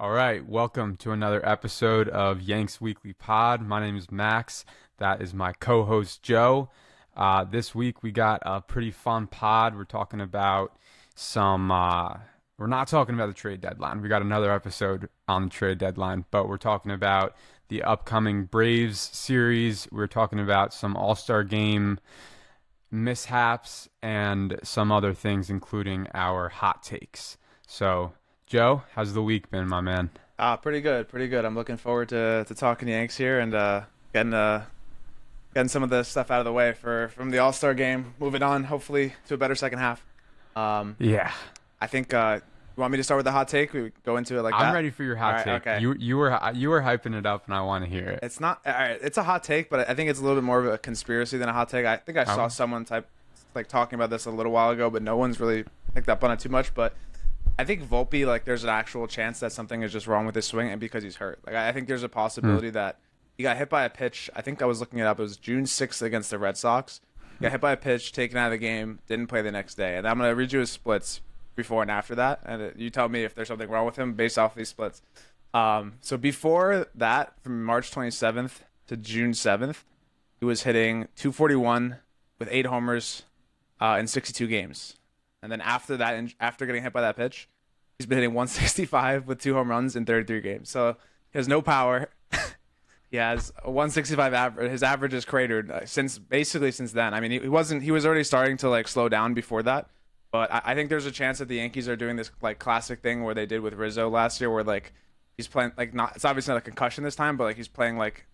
All right, welcome to another episode of Yanks Weekly Pod. My name is Max. That is my co-host Joe. This week we got a pretty fun pod. We're talking about some. We're not talking about the trade deadline. We got another episode on the trade deadline, but we're talking about the upcoming Braves series. We're talking about some All-Star game mishaps and some other things, including our hot takes. So, Joe, how's the week been, my man? Pretty good, pretty good. I'm looking forward to talking Yanks here and getting some of the stuff out of the way from the All-Star game. Moving on, hopefully, to a better second half. Yeah. I think you want me to start with the hot take? We go into it like that? I'm ready for your hot take. Okay. You were hyping it up, and I want to hear it. It's not all right. It's a hot take, but I think it's a little bit more of a conspiracy than a hot take. I think I saw someone talking about this a little while ago, but no one's really picked up on it too much. But I think Volpe, there's an actual chance that something is just wrong with his swing, and because he's hurt. I think there's a possibility that he got hit by a pitch. I think I was looking it up. It was June 6th against the Red Sox. He got hit by a pitch, taken out of the game, didn't play the next day. And I'm going to read you his splits before and after that, and you tell me if there's something wrong with him based off these splits. So before that, from March 27th to June 7th, he was hitting 241 with 8 homers in 62 games. And then after that, after getting hit by that pitch, he's been hitting 165 with 2 home runs in 33 games. So he has no power. He has a 165 average. His average is cratered since then. I mean, he was already starting to slow down before that. But I think there's a chance that the Yankees are doing this classic thing where they did with Rizzo last year, where he's playing it's obviously not a concussion this time, but he's playing with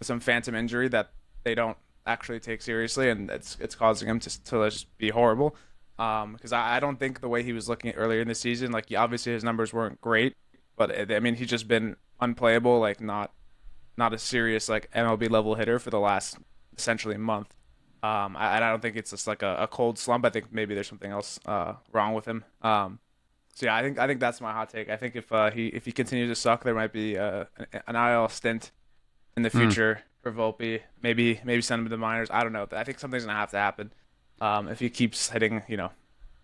some phantom injury that they don't actually take seriously, and it's causing him to just be horrible. Because I don't think the way he was looking earlier in the season, obviously his numbers weren't great, but he's just been unplayable, not a serious MLB level hitter for the last essentially month. I don't think it's just a cold slump. I think maybe there's something else wrong with him. So yeah, I think that's my hot take. I think if he continues to suck, there might be an IL stint in the future for Volpe. Maybe send him to the minors. I don't know. I think something's gonna have to happen. If he keeps hitting,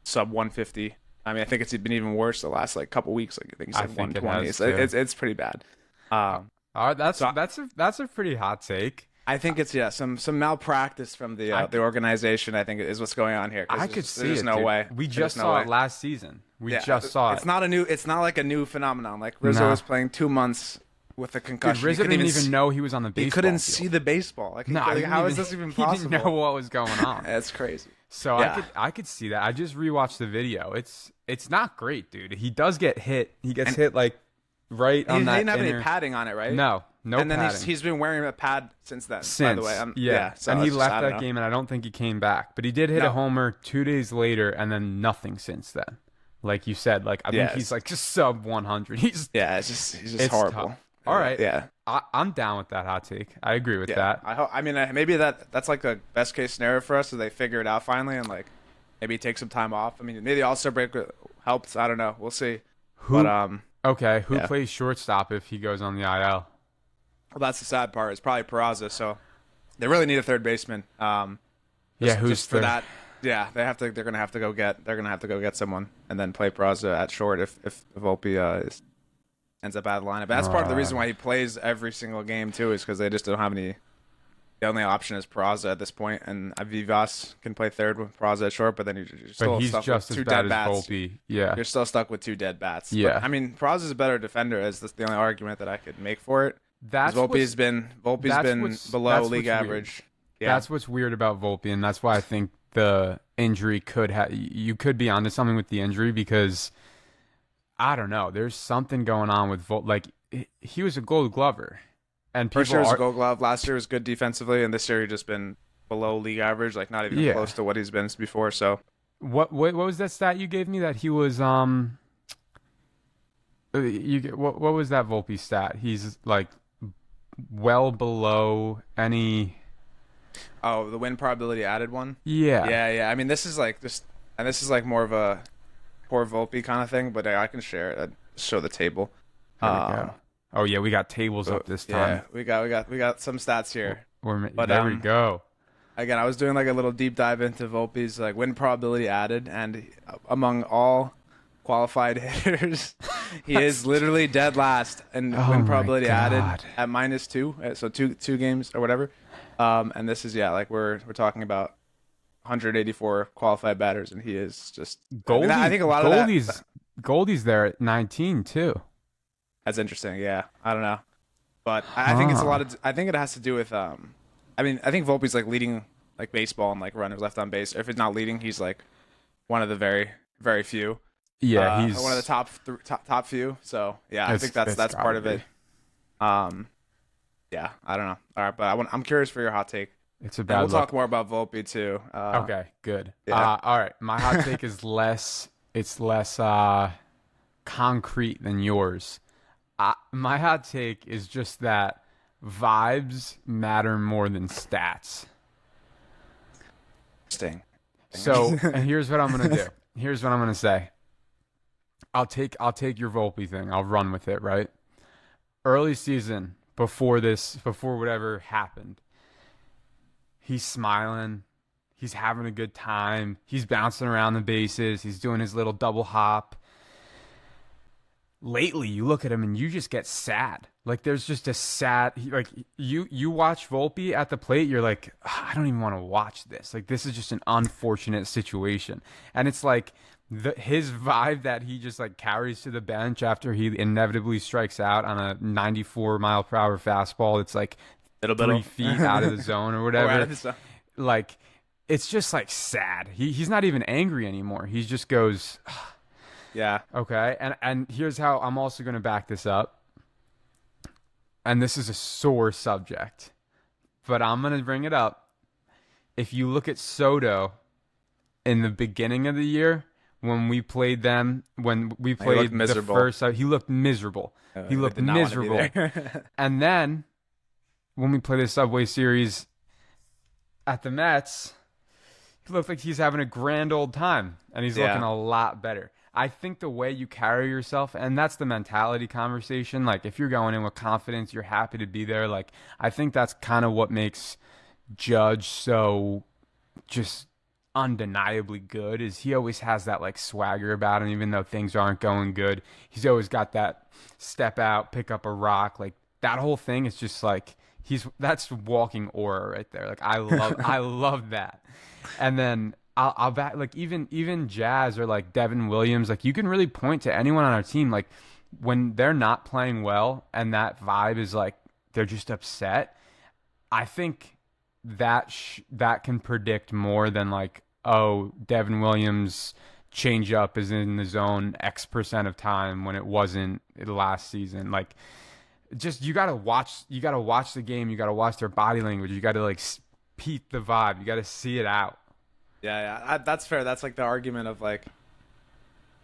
sub 150. I mean, I think it's been even worse the last couple weeks. I think he said 120. It's pretty bad. All right, that's a pretty hot take. I think it's some malpractice from the organization. I think is what's going on here. I could see there's it. No dude. way. We just saw it last season. We just saw it. It's not like a new phenomenon. Rizzo was playing 2 months with a concussion. Dude, Rizzo didn't even know he was on the baseball. He couldn't field. see the baseball. How is this even possible? He didn't know what was going on. That's crazy. So yeah. I could see that. I just rewatched the video. It's not great, dude. He does get hit. He gets hit right on that. He didn't have any padding on it, right? No and then padding. he's been wearing a pad since then. By the way, so and he left that game, and I don't think he came back. But he did hit a homer 2 days later, and then nothing since then. Like you said, I think he's just sub 100. He's just horrible. Tough. All right, yeah, I'm down with that hot take. I agree with that. Maybe that's the best case scenario for us, so they figure it out finally, and maybe take some time off. I mean, maybe the All-Star break helps. I don't know. We'll see. Who plays shortstop if he goes on the IL? Well, that's the sad part. It's probably Peraza, so they really need a third baseman. Who's for that? Yeah, they're gonna have to go get someone and then play Peraza at short if Volpe ends up out of the lineup. But that's part of the reason why he plays every single game too, is because they just don't have any. The only option is Peraza at this point, and Vivas can play third with Peraza at short, but then you're still stuck with 2 dead bats. Volpe. Yeah, you're still stuck with 2 dead bats. Yeah, but, Peraza's a better defender. Is the only argument that I could make for it. Volpe's been below league average. Yeah. That's what's weird about Volpe, and that's why I think the injury you could be onto something with the injury, because I don't know. There's something going on with Volpe. He was a Gold Glover, and people first year was a Gold Glove. Last year was good defensively, and this year he's just been below league average, not even close to what he's been before. So what was that stat you gave me that he was what was that Volpe stat? He's well below any. Oh, the win probability added one. Yeah. This is more of a poor Volpe kind of thing, but I can share it. Show the table. There we go. Oh yeah, we got tables up this time. Yeah, we got some stats here. There we go. Again, I was doing a little deep dive into Volpe's win probability added, and among all qualified hitters. He is literally dead last, and win probability added at -2, so two games or whatever. And this is like we're talking about 184 qualified batters, and he is just Goldie. I think a lot of Goldie's there at 19 too. That's interesting. Yeah, I don't know, but I think it's a lot of. I think it has to do with. I think Volpe's like leading like baseball and like runners left on base. If it's not leading, he's like one of the very, very few. Yeah, he's one of the top few. So yeah, I think that's part of it. Yeah, I don't know. All right, but I'm curious for your hot take. It's a bad We'll talk more about Volpe too. Okay, good. Yeah. All right, my hot take is less. It's less concrete than yours. My hot take is just that vibes matter more than stats. Interesting. So, and here's what I'm gonna do. Here's what I'm gonna say. I'll take your Volpe thing. I'll run with it. Right. Early season, before whatever happened, he's smiling. He's having a good time. He's bouncing around the bases. He's doing his little double hop. Lately, you look at him and you just get sad. Like there's just a sad. Like you watch Volpe at the plate, you're like, I don't even want to watch this. Like this is just an unfortunate situation, and it's like his vibe that he just like carries to the bench after he inevitably strikes out on a 94-mile-per-hour fastball. It's like 3 feet out of the zone or whatever. Like it's just like sad. He's not even angry anymore. He just goes. Yeah. Okay. And here's how I'm also going to back this up. And this is a sore subject, but I'm going to bring it up. If you look at Soto in the beginning of the year, when we played the first, he looked miserable. He looked miserable. And then when we play the Subway Series at the Mets, he looked like he's having a grand old time, and he's looking a lot better. I think the way you carry yourself, and that's the mentality conversation. Like if you're going in with confidence, you're happy to be there. Like I think that's kind of what makes Judge so just undeniably good is he always has that like swagger about him, even though things aren't going good. He's always got that step out, pick up a rock. Like that whole thing is just like that's walking aura right there. Like I love that. And then I'll back like even Jazz or like Devin Williams, like you can really point to anyone on our team like when they're not playing well and that vibe is like they're just upset. I think that can predict more than like, oh, Devin Williams change up is in the zone X% of time when it wasn't last season. Like just you gotta watch the game, you gotta watch their body language, you gotta like peep the vibe, you gotta see it out. Yeah, that's fair. That's like the argument of like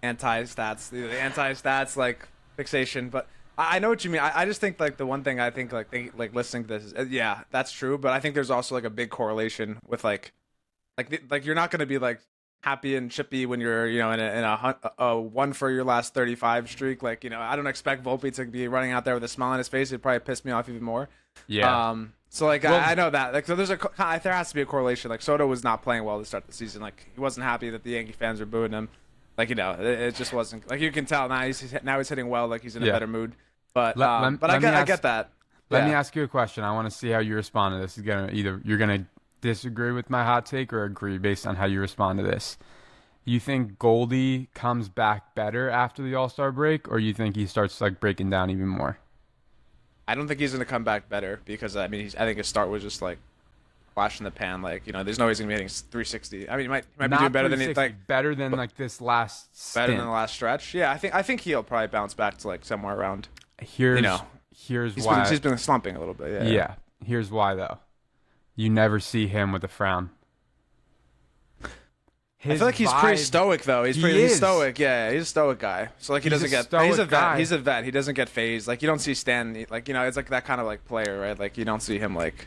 anti-stats, the anti-stats like fixation. But I know what you mean. I just think like the one thing I think like listening to this is that's true. But I think there's also like a big correlation with like you're not gonna be like happy and chippy when you're in a one for your last 35 streak. Like I don't expect Volpe to be running out there with a smile on his face. It'd probably piss me off even more. Yeah. So like I know that like so there has to be a correlation. Like Soto was not playing well to start the season. Like he wasn't happy that the Yankee fans were booing him. Like it just wasn't like you can tell now he's hitting well. Like he's in a better mood. But I get that. Let me ask you a question. I want to see how you respond to this. You're gonna disagree with my hot take or agree based on how you respond to this. You think Goldie comes back better after the All-Star break, or you think he starts like breaking down even more? I don't think he's going to come back better because I think his start was just like flash in the pan. Like there's no way he's going to be hitting 360. I mean, he might be doing better than better than like this last stint. Better than the last stretch. Yeah, I think he'll probably bounce back to like somewhere around. Here's why he's been slumping a little bit. Yeah. Here's why though. You never see him with a frown. I feel like he's pretty stoic though. He's stoic. Yeah, he's a stoic guy. So like he's a vet. He's a vet. He doesn't get phased. Like you don't see Stan. Like it's like that kind of like player, right? Like you don't see him like.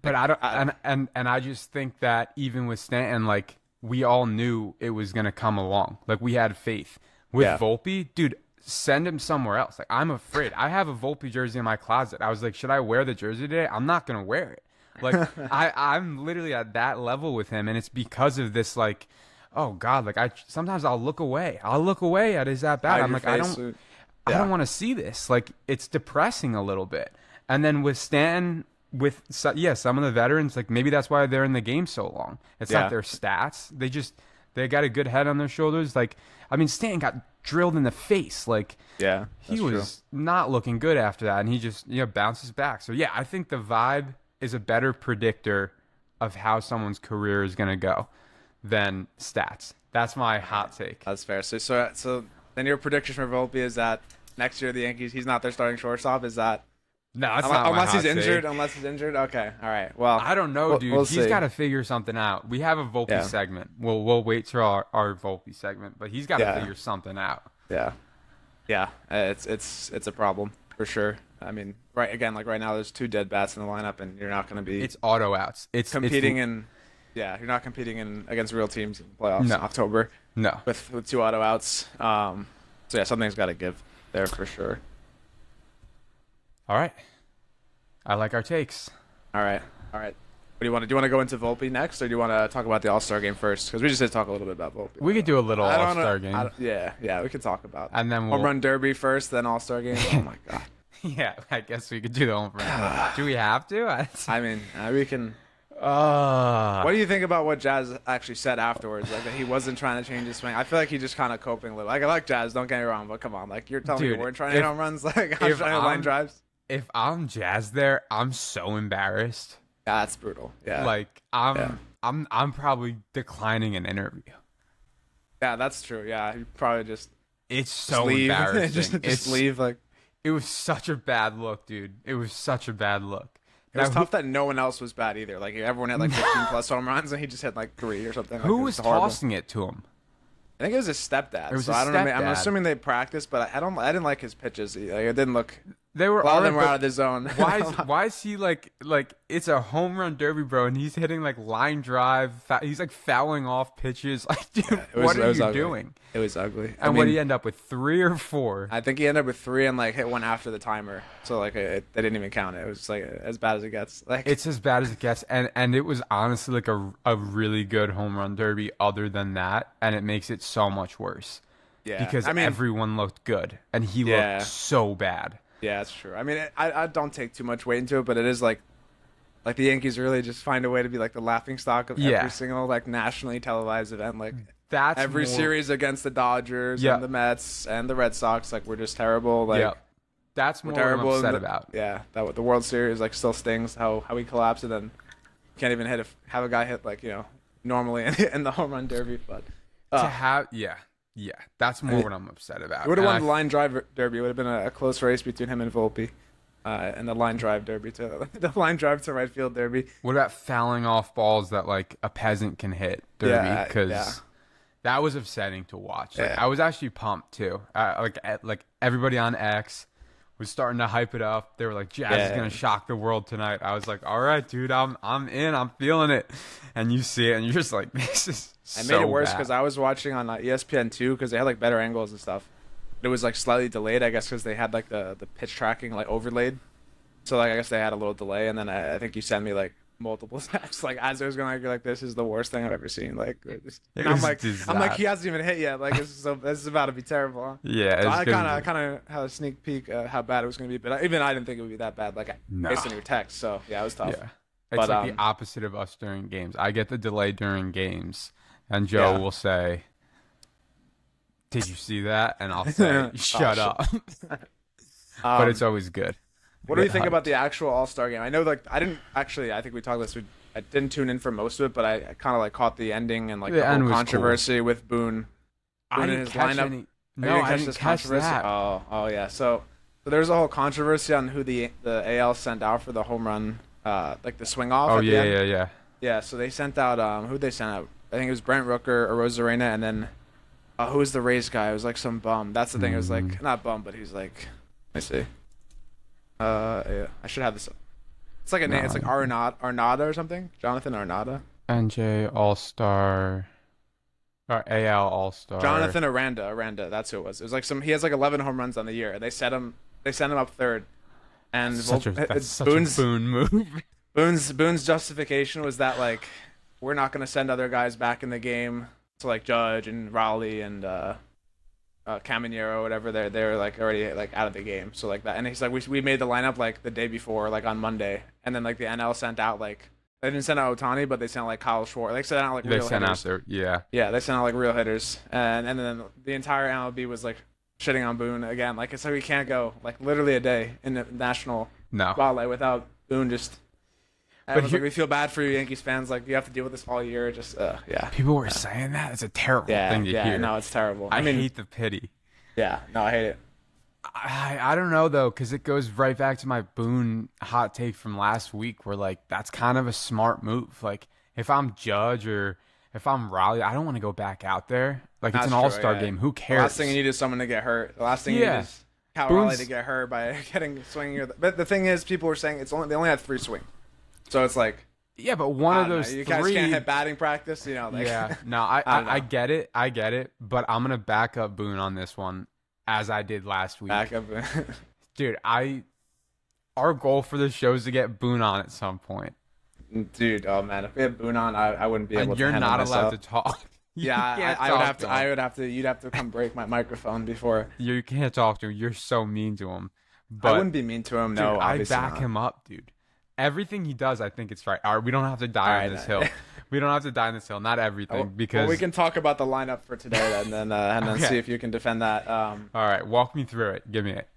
But I don't. And I just think that even with Stanton, like we all knew it was gonna come along. Like we had faith with Volpe, dude. Send him somewhere else. Like I'm afraid. I have a Volpe jersey in my closet. I was like, should I wear the jersey today? I'm not gonna wear it. Like I'm literally at that level with him, and it's because of this like oh God, like sometimes I'll look away. I'll look away at his at bat. I'm like, I don't want to see this. Like, it's depressing a little bit. And then with Stanton, some of the veterans, like maybe that's why they're in the game so long. It's not their stats. They got a good head on their shoulders. Like, I mean, Stanton got drilled in the face. Like, he was not looking good after that, and he just bounces back. So yeah, I think the vibe is a better predictor of how someone's career is going to go than stats. That's my hot take. That's fair. So then your prediction for Volpe is that next year the Yankees, he's not their starting shortstop. Is that? No, it's not unless he's take. injured. Unless he's injured. Okay, all right. Well, I don't know, dude. He's got to figure something out. We have a Volpe segment. We'll wait till our Volpe segment, but he's got to figure something out. Yeah. It's a problem for sure. I mean, right now, there's 2 dead bats in the lineup, and you're not going to be. It's auto outs. It's competing you're not competing against real teams in playoffs in October. No, with 2 auto outs. So yeah, something's got to give there for sure. All right. I like our takes. All right. What do you want to do? You want to go into Volpe next, or do you want to talk about the All-Star game first? Because we just did talk a little bit about Volpe. We could do a little All-Star game. Yeah, we could talk about. And then home run derby first, then All-Star game. Oh my God. Yeah, I guess we could do the home run. Do we have to? I mean, we can. What do you think about what Jazz actually said afterwards? Like, that he wasn't trying to change his swing. I feel like he just kind of coping with. Like, I like Jazz. Don't get me wrong, but come on, like you're telling me we're trying to hit home runs. Like, I'm trying to line drives. If I'm Jazz there, I'm so embarrassed. Yeah, that's brutal. Yeah. Like, I'm probably declining an interview. Yeah, that's true. Yeah, you probably just. It's so embarrassing. just leave. Like, it was such a bad look, dude. It was such a bad look. It was tough that no one else was bad either. Like, everyone had like 15 plus home runs, and he just hit like 3 or something. Who was tossing it to him? I think it was his stepdad. I don't know. I'm assuming they practiced, but I didn't like his pitches. Like, it didn't look. A lot of them were out of the zone. Why is he like it's a home run derby, bro, and he's hitting like line drive. He's like fouling off pitches. Like, dude, what are you doing? It was ugly. And what did he end up with, 3 or 4? I think he ended up with 3 and like hit one after the timer. So like they didn't even count it. It was like as bad as it gets. Like, it's as bad as it gets, and it was honestly like a really good home run derby. Other than that, and it makes it so much worse. Yeah, because everyone looked good, and he looked so bad. Yeah, that's true. I mean, I don't take too much weight into it, but it is like the Yankees really just find a way to be like the laughingstock of every single like nationally televised event. Like, that's every series against the Dodgers and the Mets and the Red Sox. Like, we're just terrible. Like, that's more terrible. What I'm upset about. Yeah, that the World Series like still stings how we collapse, and then can't even have a guy hit like normally in the home run derby. But Yeah, that's more what I'm upset about. It would have won the line drive derby. It would have been a close race between him and Volpe, and the line drive derby to right field derby. What about fouling off balls that like a peasant can hit derby? Because that was upsetting to watch. Like, I was actually pumped too. Like everybody on X was starting to hype it up. They were like, Jazz is gonna shock the world tonight. I was like, all right, dude, I'm in. I'm feeling it. And you see it, and you're just like, this is. I made it worse because I was watching on ESPN 2 because they had like better angles and stuff. It was like slightly delayed, I guess, because they had like the pitch tracking like overlaid. So like I guess they had a little delay, and then I think you sent me like multiple snaps like as it was going like this is the worst thing I've ever seen. Like, I'm like he hasn't even hit yet. Like, this is about to be terrible. Huh? Yeah. So I kind of had a sneak peek how bad it was going to be, but even I didn't think it would be that bad. Like, based on your text. So yeah, it was tough. Yeah. It's like the opposite of us during games. I get the delay during games. And Joe will say, "Did you see that?" And I'll say, "Shut up." But it's always good. What do you think about the actual All-Star game? I know, like, I think we talked this. I didn't tune in for most of it, but I kind of like caught the ending and like the whole controversy with Boone. I didn't catch any. No, I didn't catch that. Oh yeah. So there's a whole controversy on who the AL sent out for the home run, like the swing off. Oh yeah. Yeah. So they sent out who they sent out. I think it was Brent Rooker or Rosarena, and then who was the Rays guy? It was like some bum. That's the thing. It was like not bum, but he's like, let me see. Yeah, I should have this. It's like a name. It's like Arnada or something. Jonathan Arnada. NJ All-Star. Or AL All-Star. Jonathan Aranda. That's who it was. It was like he has like 11 home runs on the year. They sent him up third. And that's such a Boone move. Boone's justification was that like, we're not going to send other guys back in the game. So like Judge and Raleigh and Caminero, whatever, they're like already like out of the game. So like that, and he's like, we made the lineup like the day before, like on Monday, and then like the NL sent out like they didn't send out Ohtani, but they sent out like Kyle Schwarber. They sent out like real hitters. Yeah, they sent out like real hitters, and then the entire MLB was like shitting on Boone again. Like it's like we can't go like literally a day in the national spotlight without Boone just. But like, we feel bad for you Yankees fans. Like you have to deal with this all year. Just yeah. People were saying that. It's a terrible thing to hear. Yeah, no, it's terrible. I mean, hate the pity. Yeah, no, I hate it. I don't know though, because it goes right back to my Boone hot take from last week, where like that's kind of a smart move. Like if I'm Judge or if I'm Raleigh, I don't want to go back out there. Like it's an all-star game. Who cares? The last thing you need is someone to get hurt. The last thing you need is Raleigh to get hurt by swinging. But the thing is, people were saying they only had 3 swings. So it's like, yeah, but one of those you 3, guys can't hit batting practice, you know. Like, yeah, no, I get it, but I'm gonna back up Boone on this one, as I did last week. Back up, dude. Our goal for this show is to get Boone on at some point. Dude, oh man, if we had Boone on, I wouldn't be able to. You're handle not myself. allowed to talk. Yeah, I would have to. I would have to. You'd have to come break my microphone before. You can't talk to him. You're so mean to him. But I wouldn't be mean to him. Dude, no, I back not. him up, dude. Everything he does, I think it's right. All right, we don't have to die on this hill. We don't have to die on this hill. Not everything, because we can talk about the lineup for today, and then see if you can defend that. All right, walk me through it. Give me it.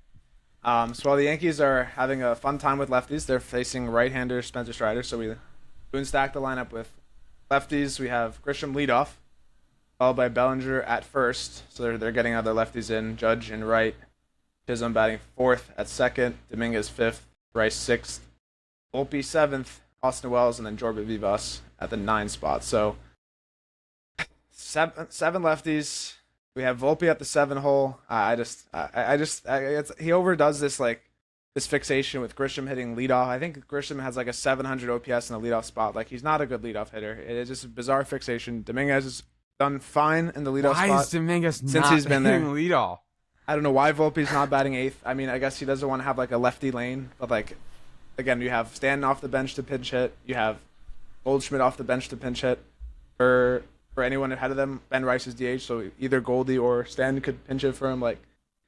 So while the Yankees are having a fun time with lefties, they're facing right-hander Spencer Strider. So Boone stacked the lineup with lefties. We have Grisham leadoff, followed by Bellinger at first. So they're getting other lefties in. Judge in right, Chisholm batting 4th at 2nd, Dominguez 5th, Rice 6th. Volpe 7th, Austin Wells, and then Jorge Vivas at the 9 spot. So seven lefties. We have Volpe at the 7 hole. He overdoes this this fixation with Grisham hitting leadoff. I think Grisham has like a 700 OPS in the leadoff spot. Like he's not a good leadoff hitter. It is just a bizarre fixation. Dominguez has done fine in the leadoff spot. Why is Dominguez since he's been there? Leadoff? I don't know why Volpe's not batting 8th. I mean, I guess he doesn't want to have like a lefty lane, but like. Again, you have Stanton off the bench to pinch hit. You have Goldschmidt off the bench to pinch hit. For anyone ahead of them, Ben Rice is DH, so either Goldie or Stanton could pinch hit for him. Like,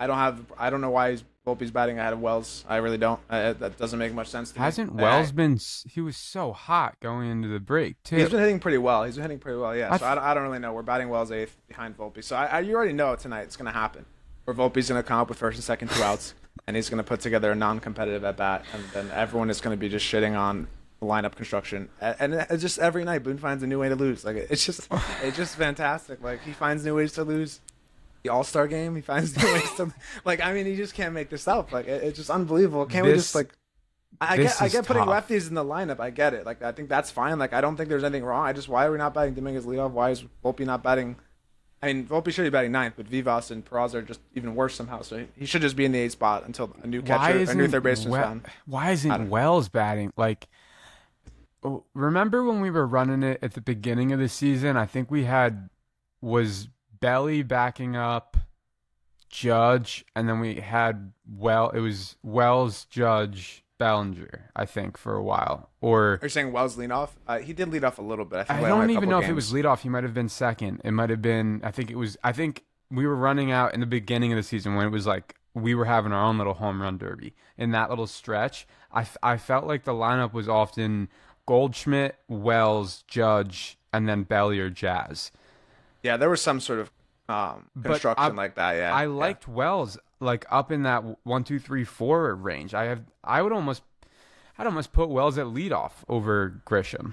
I don't know why Volpe's batting ahead of Wells. I really don't. That doesn't make much sense to me. Hasn't Wells been? He was so hot going into the break too. He's been hitting pretty well. Yeah. So I don't really know. We're batting Wells 8th behind Volpe. So you already know tonight it's going to happen. Where Volpe's going to come up with first and second 2 outs. And he's going to put together a non-competitive at-bat, and then everyone is going to be just shitting on the lineup construction. And it's just every night, Boone finds a new way to lose. Like it's just fantastic. Like he finds new ways to lose. The All-Star game, he finds new ways to like. I mean, he just can't make this up. Like it's just unbelievable. Can't we just like? I get putting lefties in the lineup. I get it. Like I think that's fine. Like I don't think there's anything wrong. Why are we not batting Dominguez leadoff? Why is Volpe not batting? I mean, Volpe should be batting 9th, but Vivas and Peraza are just even worse somehow. So he should just be in the 8th spot until a new catcher, a new third baseman is found. Why isn't Wells batting? Like, remember when we were running it at the beginning of the season? I think was Belly backing up Judge, and then we had it was Wells, Judge, Bellinger, I think, for a while. Or are you saying Wells lead off? He did lead off a little bit. I don't even know if it was lead off. He might have been second. It might have been. I think we were running out in the beginning of the season when it was like we were having our own little home run derby. In that little stretch, I felt like the lineup was often Goldschmidt, Wells, Judge, and then Belly or Jazz. Yeah, there was some sort of construction like that. Yeah, I liked Wells like up in that 1, 2, 3, 4 range. I'd almost put Wells at leadoff over Grisham.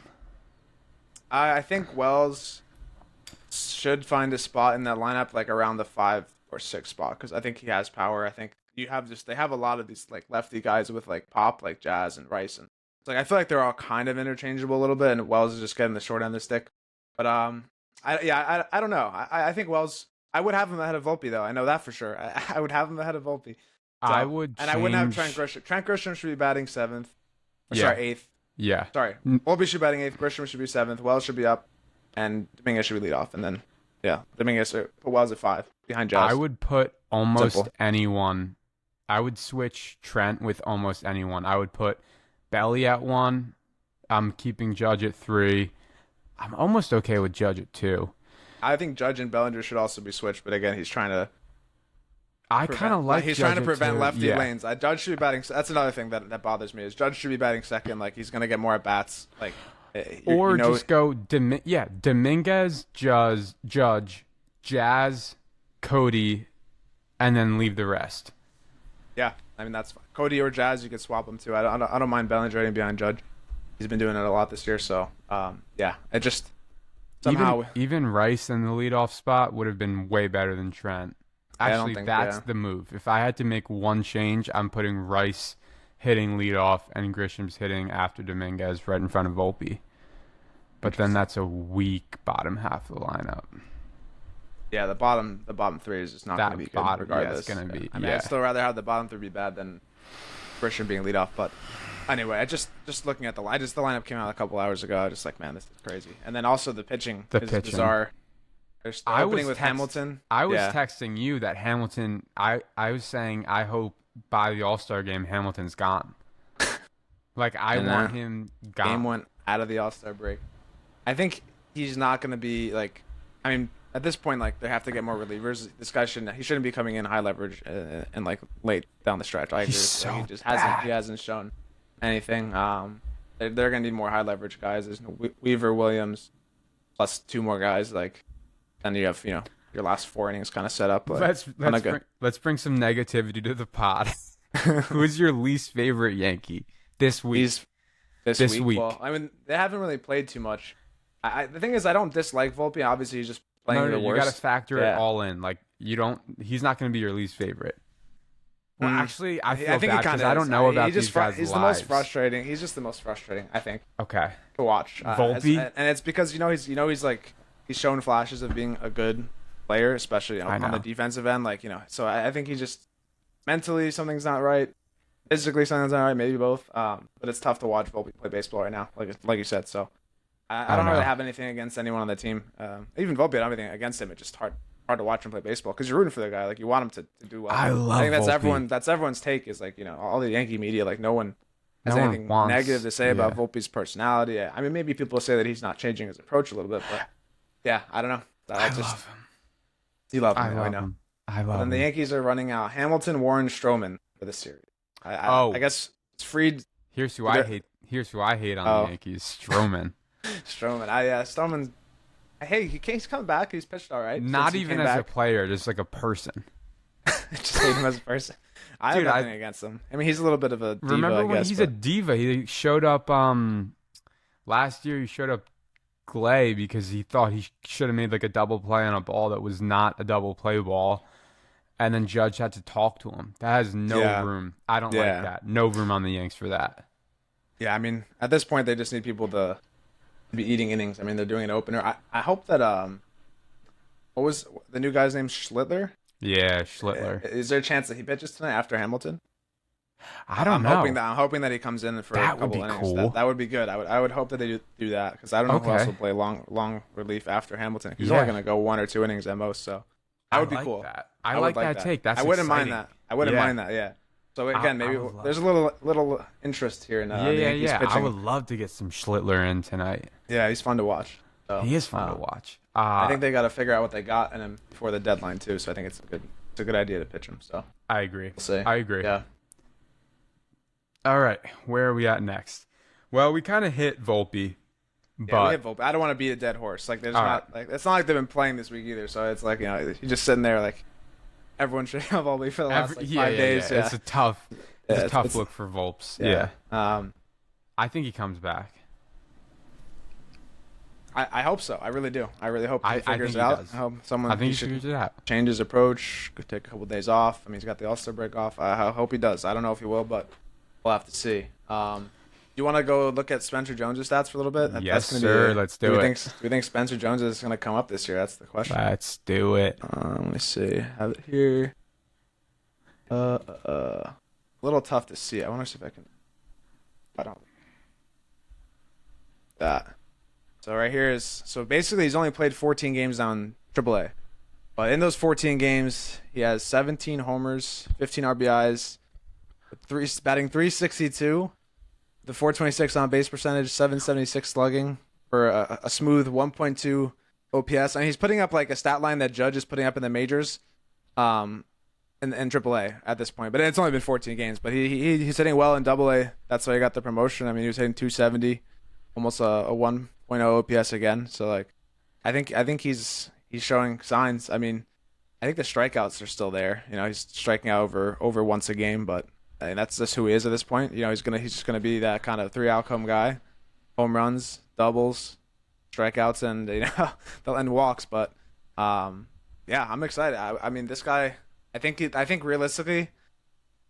I think Wells should find a spot in that lineup like around the 5 or 6 spot because I think he has power. I think they have a lot of these like lefty guys with like pop like Jazz and Rice, and it's like I feel like they're all kind of interchangeable a little bit, and Wells is just getting the short end of the stick. But I don't know. I think Wells. I would have him ahead of Volpe, though. I know that for sure. I would have him ahead of Volpe. So, I wouldn't have Trent Grisham. Trent Grisham should be batting 7th. Yeah. Sorry, 8th. Yeah. Sorry. Volpe should be batting 8th. Grisham should be 7th. Wells should be up. And Dominguez should be lead off. And then, Dominguez put Wells at 5 behind Jazz. I would put almost anyone. I would switch Trent with almost anyone. I would put Belly at 1. I'm keeping Judge at 3. I'm almost okay with Judge at 2. I think Judge and Bellinger should also be switched, but again, he's trying to. I kind of like. He's Judge trying to prevent too. lefty lanes. Judge should be batting. That's another thing that bothers me is Judge should be batting second. Like he's gonna get more at bats. Like, or just go Dominguez, Judge, Jazz, Cody, and then leave the rest. Yeah, I mean that's fine. Cody or Jazz, you could swap them too. I don't mind Bellinger hitting behind Judge. He's been doing it a lot this year. So yeah, it just somehow even Rice in the leadoff spot would have been way better than Trent. Actually, that's the move. If I had to make one change, I'm putting Rice hitting leadoff and Grisham's hitting after Dominguez right in front of Volpe. But then that's a weak bottom half of the lineup. Yeah, the bottom three is just not going to be good regardless. Yeah, it's going to be. I mean, I'd still rather have the bottom three be bad than Grisham being leadoff. But anyway, I just looking at the lineup came out a couple hours ago. I was just like, man, this is crazy. And then also the pitching is bizarre. There's the opening with Hamilton. I was texting you that Hamilton. I was saying I hope by the All-Star game Hamilton's gone. Like I want him gone. Game went out of the All-Star break. I think he's not going to be like. I mean, at this point, like they have to get more relievers. This guy shouldn't be coming in high leverage and like late down the stretch. I agree. He just hasn't shown anything. They're going to need more high leverage guys. There's no Weaver, Williams, plus two more guys like. And you have, your last 4 innings kind of set up. Let's bring some negativity to the pod. Who's your least favorite Yankee this week? This week. Well, I mean, they haven't really played too much. The thing is, I don't dislike Volpe. Obviously, he's just playing the worst. You got to factor it all in. Like he's not going to be your least favorite. Well, actually, I think bad because I don't know about these guys' He's the most frustrating. He's just the most frustrating, I think. Okay. To watch. Volpe, and it's because he's like. He's shown flashes of being a good player, especially on the defensive end. So I think he just mentally something's not right, physically something's not right, maybe both. But it's tough to watch Volpe play baseball right now, like you said. So I don't really have anything against anyone on the team. Even Volpe, I don't have anything against him. It's just hard to watch him play baseball because you're rooting for the guy. Like you want him to do well. I think that's Volpe. That's everyone's take is like all the Yankee media. Like no one has anything negative to say about Volpe's personality. I mean, maybe people say that he's not changing his approach a little bit, but. Yeah, I don't know. I love him. You love him. I know. I love him. And the Yankees are running out Hamilton, Warren, Stroman for the series. I guess it's Fried. Here's who I hate. Here's who I hate on the Yankees. Stroman. Stroman. Hey, he's coming back. He's pitched all right. Not even as a player, just like a person. Just hate him as a person. I have nothing against him. I mean, he's a little bit of a diva. Remember when he's a diva? He showed up last year. He showed up. Glay because he thought he should have made like a double play on a ball that was not a double play ball, and then Judge had to talk to him. That has no room. I don't like that. No room on the Yanks for that. Yeah, I mean, at this point, they just need people to be eating innings. I mean, they're doing an opener. I hope that what was the new guy's name? Schlittler. Yeah, Schlittler. Is there a chance that he pitches tonight after Hamilton? I don't know. I'm hoping that he comes in for a couple innings. Cool. That would be good. I would hope that they do that because I don't know who else will play long relief after Hamilton. He's only going to go 1 or 2 innings at most, so that would be cool. I like that take. That's I wouldn't exciting. mind that. I wouldn't mind that. Yeah. So again, maybe there's a little interest here in the Yankees pitching. I would love to get some Schlittler in tonight. Yeah, he's fun to watch. So, he is fun to watch. I think they got to figure out what they got in him before the deadline too. So I think it's a good idea to pitch him. So I agree. We'll see. I agree. Yeah. All right, where are we at next? Well, we kind of hit Volpe, but we hit Volpe. I don't want to beat a dead horse. Like there's not like it's not like they've been playing this week either. So it's like you're just sitting there like everyone should have Volpe for the last 5 days. Yeah. It's a tough look for Volpes. Yeah. I think he comes back. I hope so. I really do. I really hope he figures it out. I think he figures it out. Change his approach. Could take a couple days off. I mean, he's got the All-Star break off. I hope he does. I don't know if he will, but we'll have to see. You want to go look at Spencer Jones' stats for a little bit? Yes, sir. Let's do it. Do we think Spencer Jones is going to come up this year? That's the question. Let's do it. Let me see. I have it here. A little tough to see. I want to see if I can. I don't. That. So right here is basically he's only played 14 games on AAA, but in those 14 games he has 17 homers, 15 RBIs, batting 362, the 426 on base percentage, 776 slugging for a smooth 1.2 OPS. I mean, he's putting up like a stat line that Judge is putting up in the majors, in AAA at this point. But it's only been 14 games. But he's hitting well in AA. That's why he got the promotion. I mean, he was hitting 270, almost a 1.0 OPS again. So like, I think he's showing signs. I mean, I think the strikeouts are still there. You know, he's striking out over once a game, but I mean, that's just who he is at this point. You know, he's just gonna be that kind of 3 outcome guy, home runs, doubles, strikeouts, and and walks. But yeah, I'm excited. I mean, this guy, I think realistically,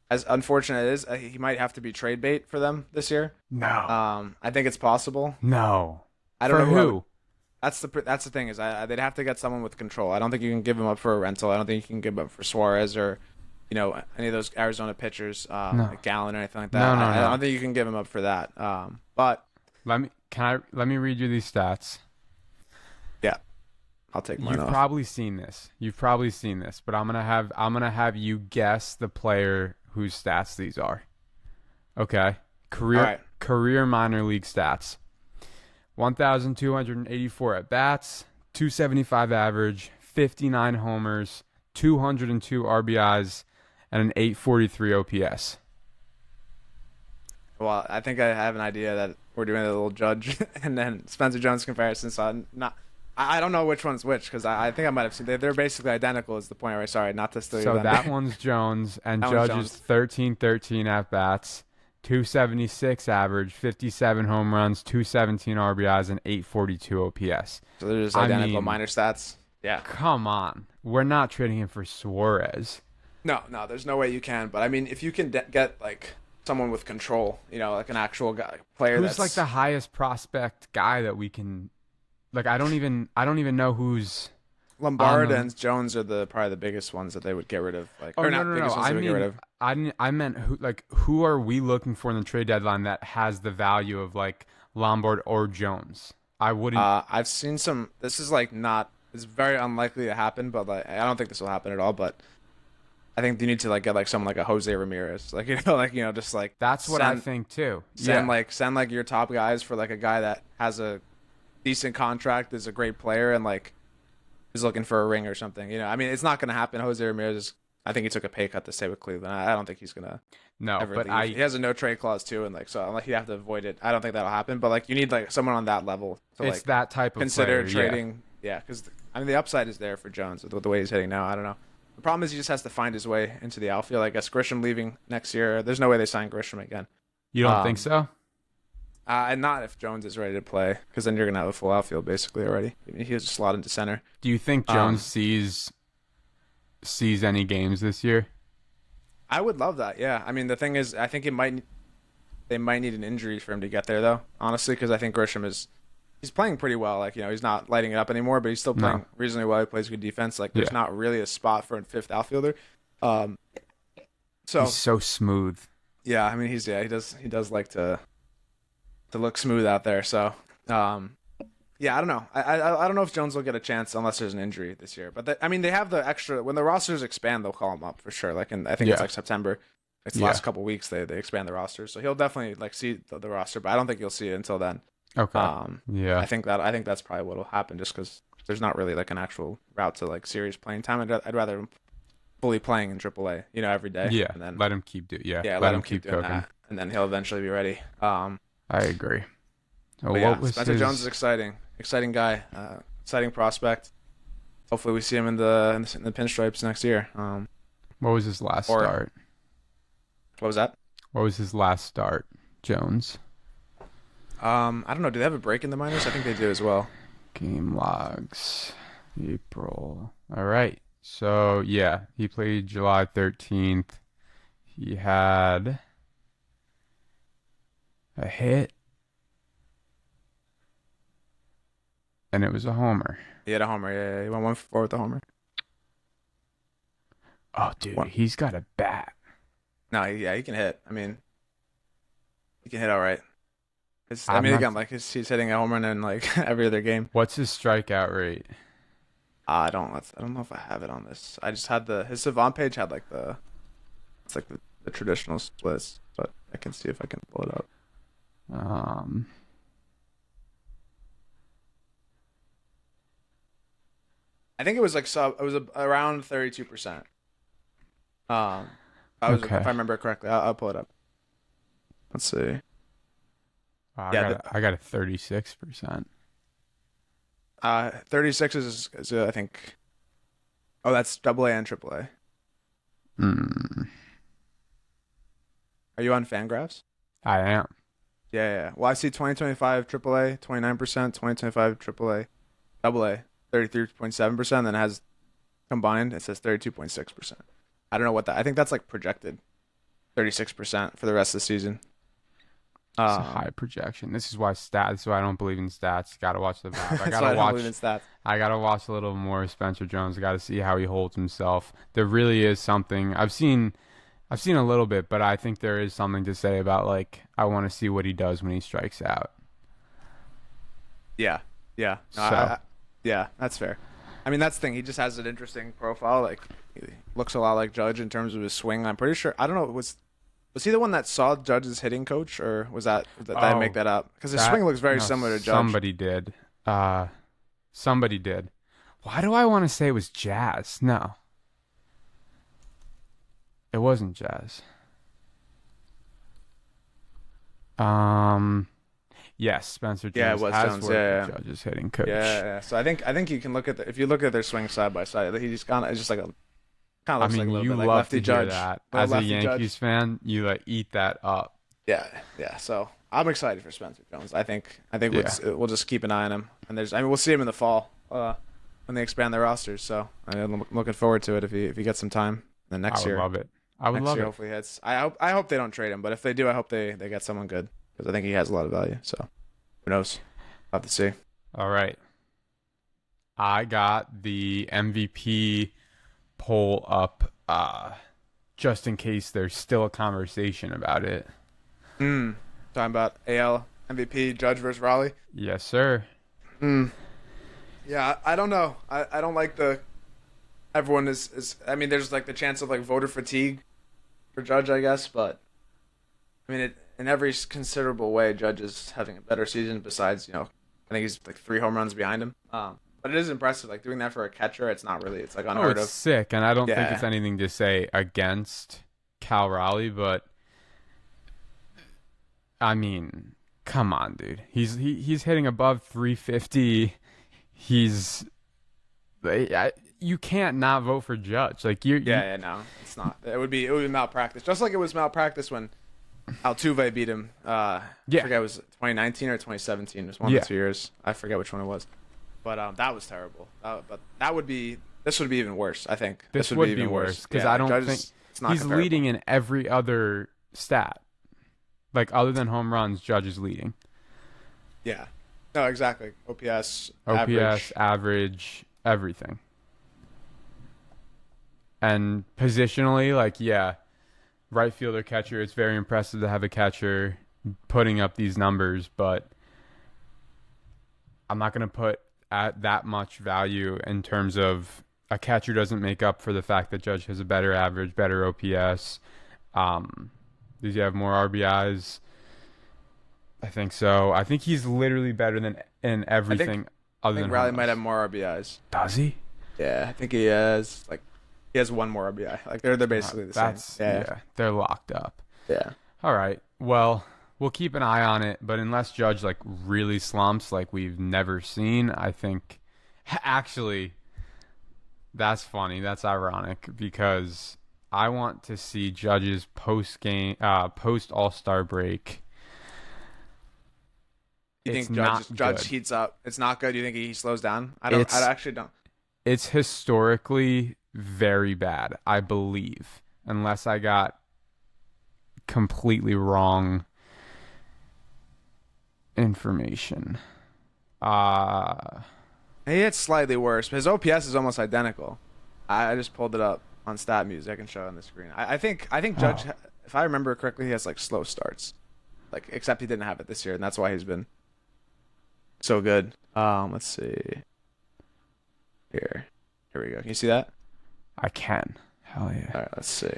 as unfortunate as it is, he might have to be trade bait for them this year. No. I think it's possible. No. I don't for know who. That's the thing is they'd have to get someone with control. I don't think you can give him up for a rental. I don't think you can give him up for Suarez or, any of those Arizona pitchers, like Gallen or anything like that. No. I don't think you can give him up for that. But let me read you these stats. Yeah, I'll take mine You've off. probably seen this, but I'm gonna have you guess the player whose stats these are. Okay, career minor league stats. 1,284 at bats, 275 average, 59 homers, 202 RBIs, and an 843 OPS. Well, I think I have an idea that we're doing a little Judge and then Spencer Jones comparison. So I don't know which one's which because I think I might have seen they're basically identical. Is the point? Right? Sorry, not to steal your thunder. That one's Jones, and Judge is 13 at bats. 276 average, 57 home runs, 217 RBIs, and 842 OPS. So they're just identical minor stats. Yeah. Come on. We're not trading him for Suarez. No, there's no way you can. But I mean, if you can get like someone with control, like an actual player who's like the highest prospect guy that we can, like, I don't even know who's. Lombard and Jones are probably the biggest ones that they would get rid of. Like, no. I meant who are we looking for in the trade deadline that has the value of like Lombard or Jones? I wouldn't. I've seen some. This is like not. It's very unlikely to happen, but like I don't think this will happen at all. But I think you need to like get like someone like a Jose Ramirez, like just like that's what I think too. Send like your top guys for like a guy that has a decent contract, is a great player, and like is looking for a ring or something. I mean, it's not going to happen. Jose Ramirez I think he took a pay cut to stay with Cleveland. I don't think he's gonna. No, ever but leave. He has a no trade clause too, and like so, like you have to avoid it. I don't think that'll happen. But like you need like someone on that level to it's like that type of consider player, trading. Yeah, because I mean the upside is there for Jones with the way he's hitting now. I don't know. The problem is he just has to find his way into the outfield. I guess Grisham leaving next year. There's no way they sign Grisham again. You don't think so? And not if Jones is ready to play, because then you're gonna have a full outfield basically already. I mean, he has a slot into center. Do you think Jones sees any games this year? I would love that. Yeah. I mean, the thing is, I think they might need an injury for him to get there, though. Honestly, because I think Grisham he's playing pretty well. Like, you know, he's not lighting it up anymore, but he's still playing reasonably well. He plays good defense. Like, there's not really a spot for a fifth outfielder. So he's so smooth. Yeah, I mean, he does like to look smooth out there. So, yeah, I don't know. I don't know if Jones will get a chance unless there's an injury this year. But I mean, they have the extra when the rosters expand, they'll call him up for sure. Like, I think it's like September. It's the last couple weeks they expand the roster, so he'll definitely like see the roster. But I don't think you'll see it until then. Okay. I think that's probably what'll happen, just because there's not really like an actual route to like serious playing time. I'd rather him fully playing in AAA, you know, every day. Yeah. And then let him keep doing. Yeah. Let him keep doing that, and then he'll eventually be ready. I agree. Oh, Spencer Jones is exciting guy, exciting prospect. Hopefully, we see him in the pinstripes next year. What was his last start? What was that? What was his last start, Jones? I don't know. Do they have a break in the minors? I think they do as well. Game logs, April. All right. So yeah, he played July 13th. He had a hit. And it was a homer. He had a homer. Yeah, he went 1-for-4 with a homer. Oh, dude, he's got a bat. No, he can hit. I mean, he can hit all right. He's hitting a home run in like every other game. What's his strikeout rate? I don't know if I have it on this. I just had his Savant page had like the traditional splits, but I can see if I can pull it up. I think it was like around 32%. If I remember correctly. I'll pull it up. Let's see. I got a 36%. 36 is I think. Oh, that's AA and AAA. Are you on Fangraphs? I am. Yeah. Well, I see 2025 AAA 29%, 2025 AAA, AA 33.7%. Then it has combined. It says 32.6%. I don't know what that. I think that's like projected 36% for the rest of the season. It's a high projection. This is why I don't believe in stats. Got to watch the map. I gotta watch a little more of Spencer Jones. I got to see how he holds himself. There really is something. I've seen a little bit, but I think there is something to say about like I want to see what he does when he strikes out. Yeah. No, yeah, that's fair. I mean, that's the thing. He just has an interesting profile. Like, he looks a lot like Judge in terms of his swing. I'm pretty sure. I don't know. Was he the one that saw Judge's hitting coach, or did I make that up? Because his swing looks very similar to Judge. Somebody did. Somebody did. Why do I want to say it was Jazz? No. It wasn't Jazz. Yes, Spencer Jones. Yeah, it was Jones. Yeah. Judge's hitting coach. Yeah. So I think you can look at if you look at their swing side by side, he's kind of just like a kind of looks like a little bit like lefty Judge. That. As a Yankees fan, you like eat that up. Yeah. So I'm excited for Spencer Jones. I think we'll just keep an eye on him, and we'll see him in the fall when they expand their rosters. So I'm looking forward to it if he gets some time. Then next year, I would love it. I would love it. Hopefully hits. I hope they don't trade him, but if they do, I hope they get someone good because I think he has a lot of value. So who knows? I'll have to see. All right. I got the MVP poll up just in case there's still a conversation about it. Talking about AL MVP Judge versus Raleigh? Yes, sir. Yeah, I don't know. I don't like everyone is I mean, there's like the chance of like voter fatigue for Judge, I guess, but I mean, in every considerable way, Judge is having a better season besides, I think he's like 3 home runs behind him. But it is impressive. Like doing that for a catcher, it's not really. It's like unheard of. It's sick, and I don't think it's anything to say against Cal Raleigh, but I mean, come on, dude. He's hitting above 350. You can't not vote for Judge. Like no, it's not. It would be malpractice. Just like it was malpractice when Altuve beat him. I forget, it was 2019 or 2017. It was one of the 2 years. I forget which one it was. But that was terrible. But this would be even worse, I think. This would be even worse because I don't think he's leading in every other stat. Like other than home runs, Judge is leading. Yeah. No, exactly. OPS, average, everything. And positionally, right fielder, catcher, it's very impressive to have a catcher putting up these numbers, but I'm not going to put at that much value in terms of a catcher doesn't make up for the fact that Judge has a better average, better OPS. Does he have more RBIs? I think so. I think he's literally better than in everything other than Raleigh might have more RBIs. Does he? Yeah, I think he has he has one more RBI. Like they're basically the same. Yeah, they're locked up. Yeah. All right. Well, we'll keep an eye on it, but unless Judge really slumps like we've never seen, I think actually that's funny. That's ironic because I want to see Judge's post All-Star break. You think Judge heats up? It's not good. You think he slows down? I actually don't. It's historically very bad, I believe, unless I got completely wrong information. He hits slightly worse, but his OPS is almost identical. I just pulled it up on Stat Music. I can show it on the screen. I think Judge, if I remember correctly, he has slow starts, except he didn't have it this year, and that's why he's been so good. Let's see. Here we go. Can you see that? I can. Hell yeah. All right, let's see.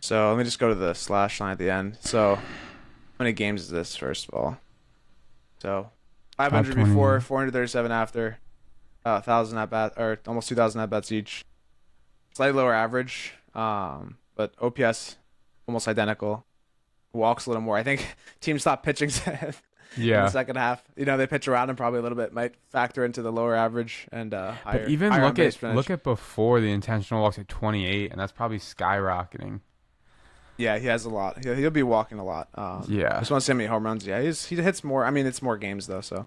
So let me just go to the slash line at the end. So how many games is this, first of all? So 500 before, 437 after. 1,000 at bat or almost 2,000 at bats each. Slightly lower average, but OPS almost identical. Walks a little more. I think teams stop pitching in the second half. They pitch around him probably a little bit. Might factor into the lower average and higher. But even higher look at before the intentional walks at 28, and that's probably skyrocketing. Yeah, he has a lot. He'll be walking a lot. I just want to see how many home runs. Yeah, he hits more. I mean, it's more games though. So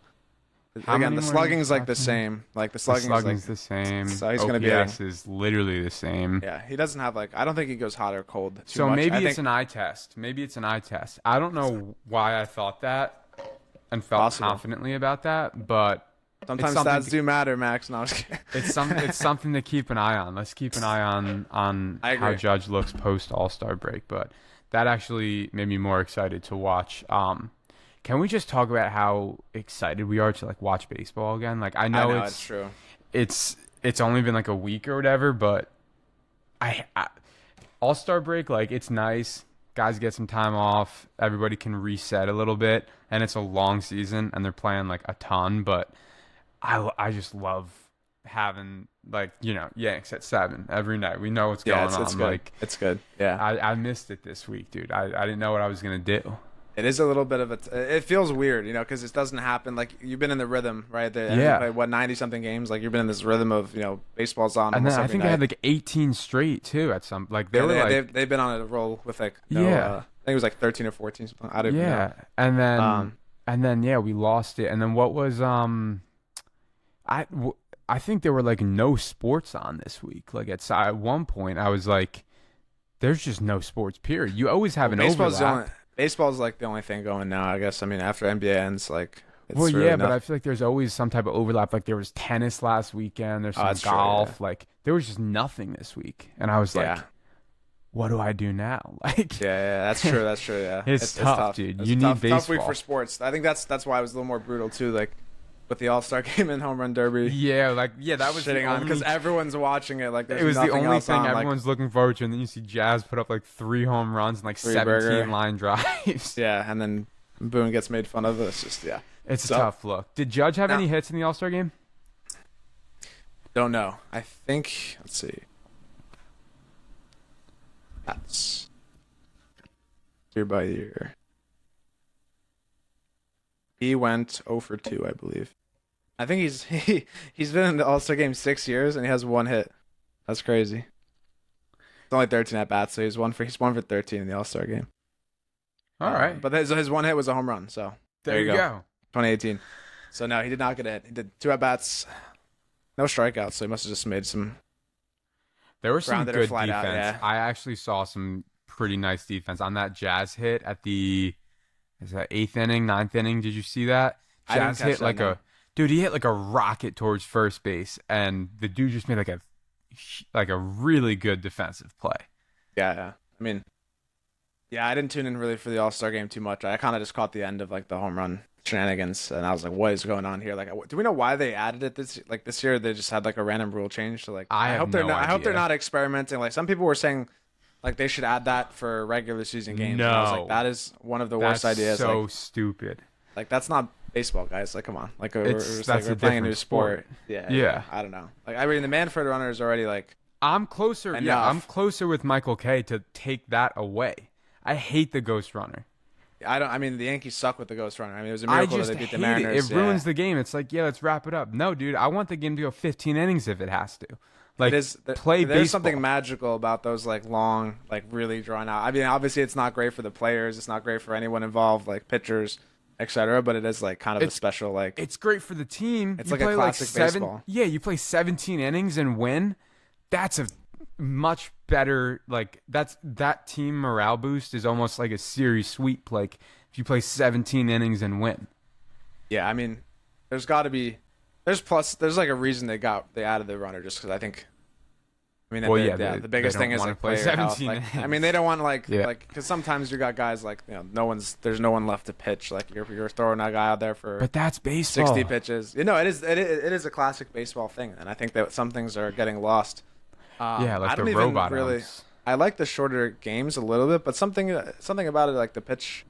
again, the slugging's like the same. Like the slugging's the same. So he's going to be. OPS is literally the same. Yeah, he doesn't have I don't think he goes hot or cold too so much. Maybe it's an eye test. I don't know why I thought that and felt confidently about that, but sometimes stats do matter, Max. No, I'm just kidding. It's something to keep an eye on. Let's keep an eye on how Judge looks post All-Star break. But that actually made me more excited to watch. Can we just talk about how excited we are to watch baseball again? I know it's true. It's only been a week or whatever, but I All-Star break, it's nice. Guys get some time off. Everybody can reset a little bit, and it's a long season, and they're playing a ton. But I just love having Yanks at 7 every night. We know what's going on. It's good. It's good. Yeah. I missed it this week, dude. I didn't know what I was gonna do. It is a little bit of it feels weird, because it doesn't happen. You've been in the rhythm, right? Yeah. Played, 90-something games? You've been in this rhythm of, baseball's on. And then I think they had 18 straight too at some. They've been on a roll with I think it was 13 or 14. I don't even know. And then we lost it. And then what was I think there were no sports on this week. At one point I was there's just no sports period. You always have an overlap. Baseball's the only thing going now, I guess. I mean, after NBA ends, it's but I feel there's always some type of overlap. There was tennis last weekend. There's some golf. True, yeah. There was just nothing this week, and I was what do I do now? That's true. That's true. Yeah, it's tough, dude. You need baseball. Tough week for sports. I think that's why it was a little more brutal too. With the All-Star game and Home Run Derby. Yeah, that was shitting on because everyone's watching it. It was the only thing everyone's looking forward to, and then you see Jazz put up 3 home runs and 17 line drives. Yeah, and then Boone gets made fun of. It's just it's a tough look. Did Judge have any hits in the All-Star game? Don't know. I think let's see. That's year by year. He went 0 for 2, I believe. I think he's been in the All-Star game 6 years and he has 1 hit. That's crazy. It's only 13 at bats, so he's 1 for 13 in the All-Star game. All right, but his 1 hit was a home run. So there you go. 2018. So no, he did not get a hit. He did 2 at bats, no strikeouts. So he must have just made some. There was some good defense. Out, yeah. I actually saw some pretty nice defense on that Jazz hit at the. Is that 8th inning, 9th inning? Did you see that? Jazz hit he hit a rocket towards first base, and the dude just made a really good defensive play. Yeah. I mean, I didn't tune in really for the All-Star game too much. I kind of just caught the end of the home run shenanigans, and I was like, what is going on here? Do we know why they added it this year? They just had a random rule change to I hope they're not experimenting. Some people were saying. They should add that for regular season games. No. And I was that is one of the worst ideas. So stupid. That's not baseball, guys. Come on. We're playing a new sport. Yeah. I don't know. I mean, the Manfred runner is already I'm closer. enough. Yeah, I'm closer with Michael K to take that away. I hate the Ghostrunner. I mean, the Yankees suck with the Ghostrunner. I mean, it was a miracle that they beat the Mariners. It ruins the game. It's let's wrap it up. No, dude, I want the game to go 15 innings if it has to. There's baseball. Something magical about those long, really drawn out. I mean, obviously it's not great for the players. It's not great for anyone involved, pitchers, etc. But it is kind of a special It's great for the team. It's a classic baseball. Yeah, you play 17 innings and win. That's a much better that team morale boost is almost like a series sweep. If you play 17 innings and win. Yeah, I mean, there's got to be. There's a reason they added the runner just because I think. I mean, the biggest thing is player 17 health. I mean, they don't want because sometimes you got guys there's no one left to pitch. You're throwing a guy out there for. But that's baseball. 60 pitches. It is a classic baseball thing, and I think that some things are getting lost. The robot. Really, I like the shorter games a little bit, but something about it, the pitch.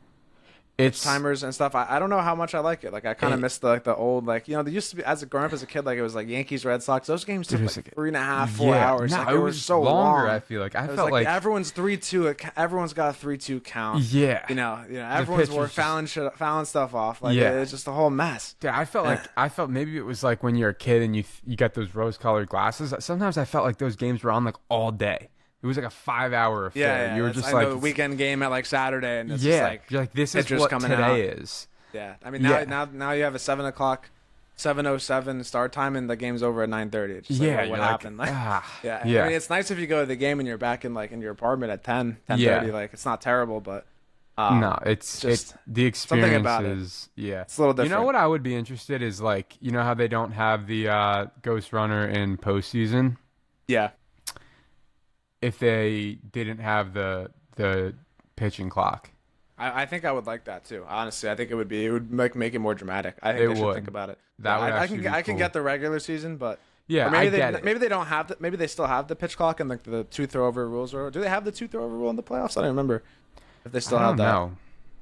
It's timers and stuff. I don't know how much I like it. Like I kind of miss the old, like, you know, they used to be, as a growing up as a kid, like it was like Yankees, Red Sox. Those games took like 3.5, 4 hours. No, like, it was so longer. long. I feel like I felt like everyone's 3-2. Everyone's got a 3-2 count. Yeah, you know, everyone's fouling stuff off. Like it's just a whole mess. Yeah, I felt maybe it was like when you're a kid and you got those rose-colored glasses. Sometimes I felt like those games were on like all day. It was like a 5-hour affair. Yeah, you were just like the weekend game at like Saturday, and it's you're like, this is what today is. Yeah, I mean now you have a 7:07 start time, and the game's over at 9:30. It's just like, what happened? I mean, it's nice if you go to the game and you're back in your apartment at 10:30. Yeah. Like it's not terrible, but no, it's the experience about is it's a little different. You know what I would be interested is like, you know how they don't have the Ghostrunner in postseason? Yeah. If they didn't have the pitching clock. I think I would like that too. Honestly, I think it would make it more dramatic. I think they should think about it. I can get the regular season, but maybe they don't have maybe they still have the pitch clock and like the 2 throw-over rules. Or do they have the 2 throw-over rule in the playoffs? I don't remember if they still have that. No.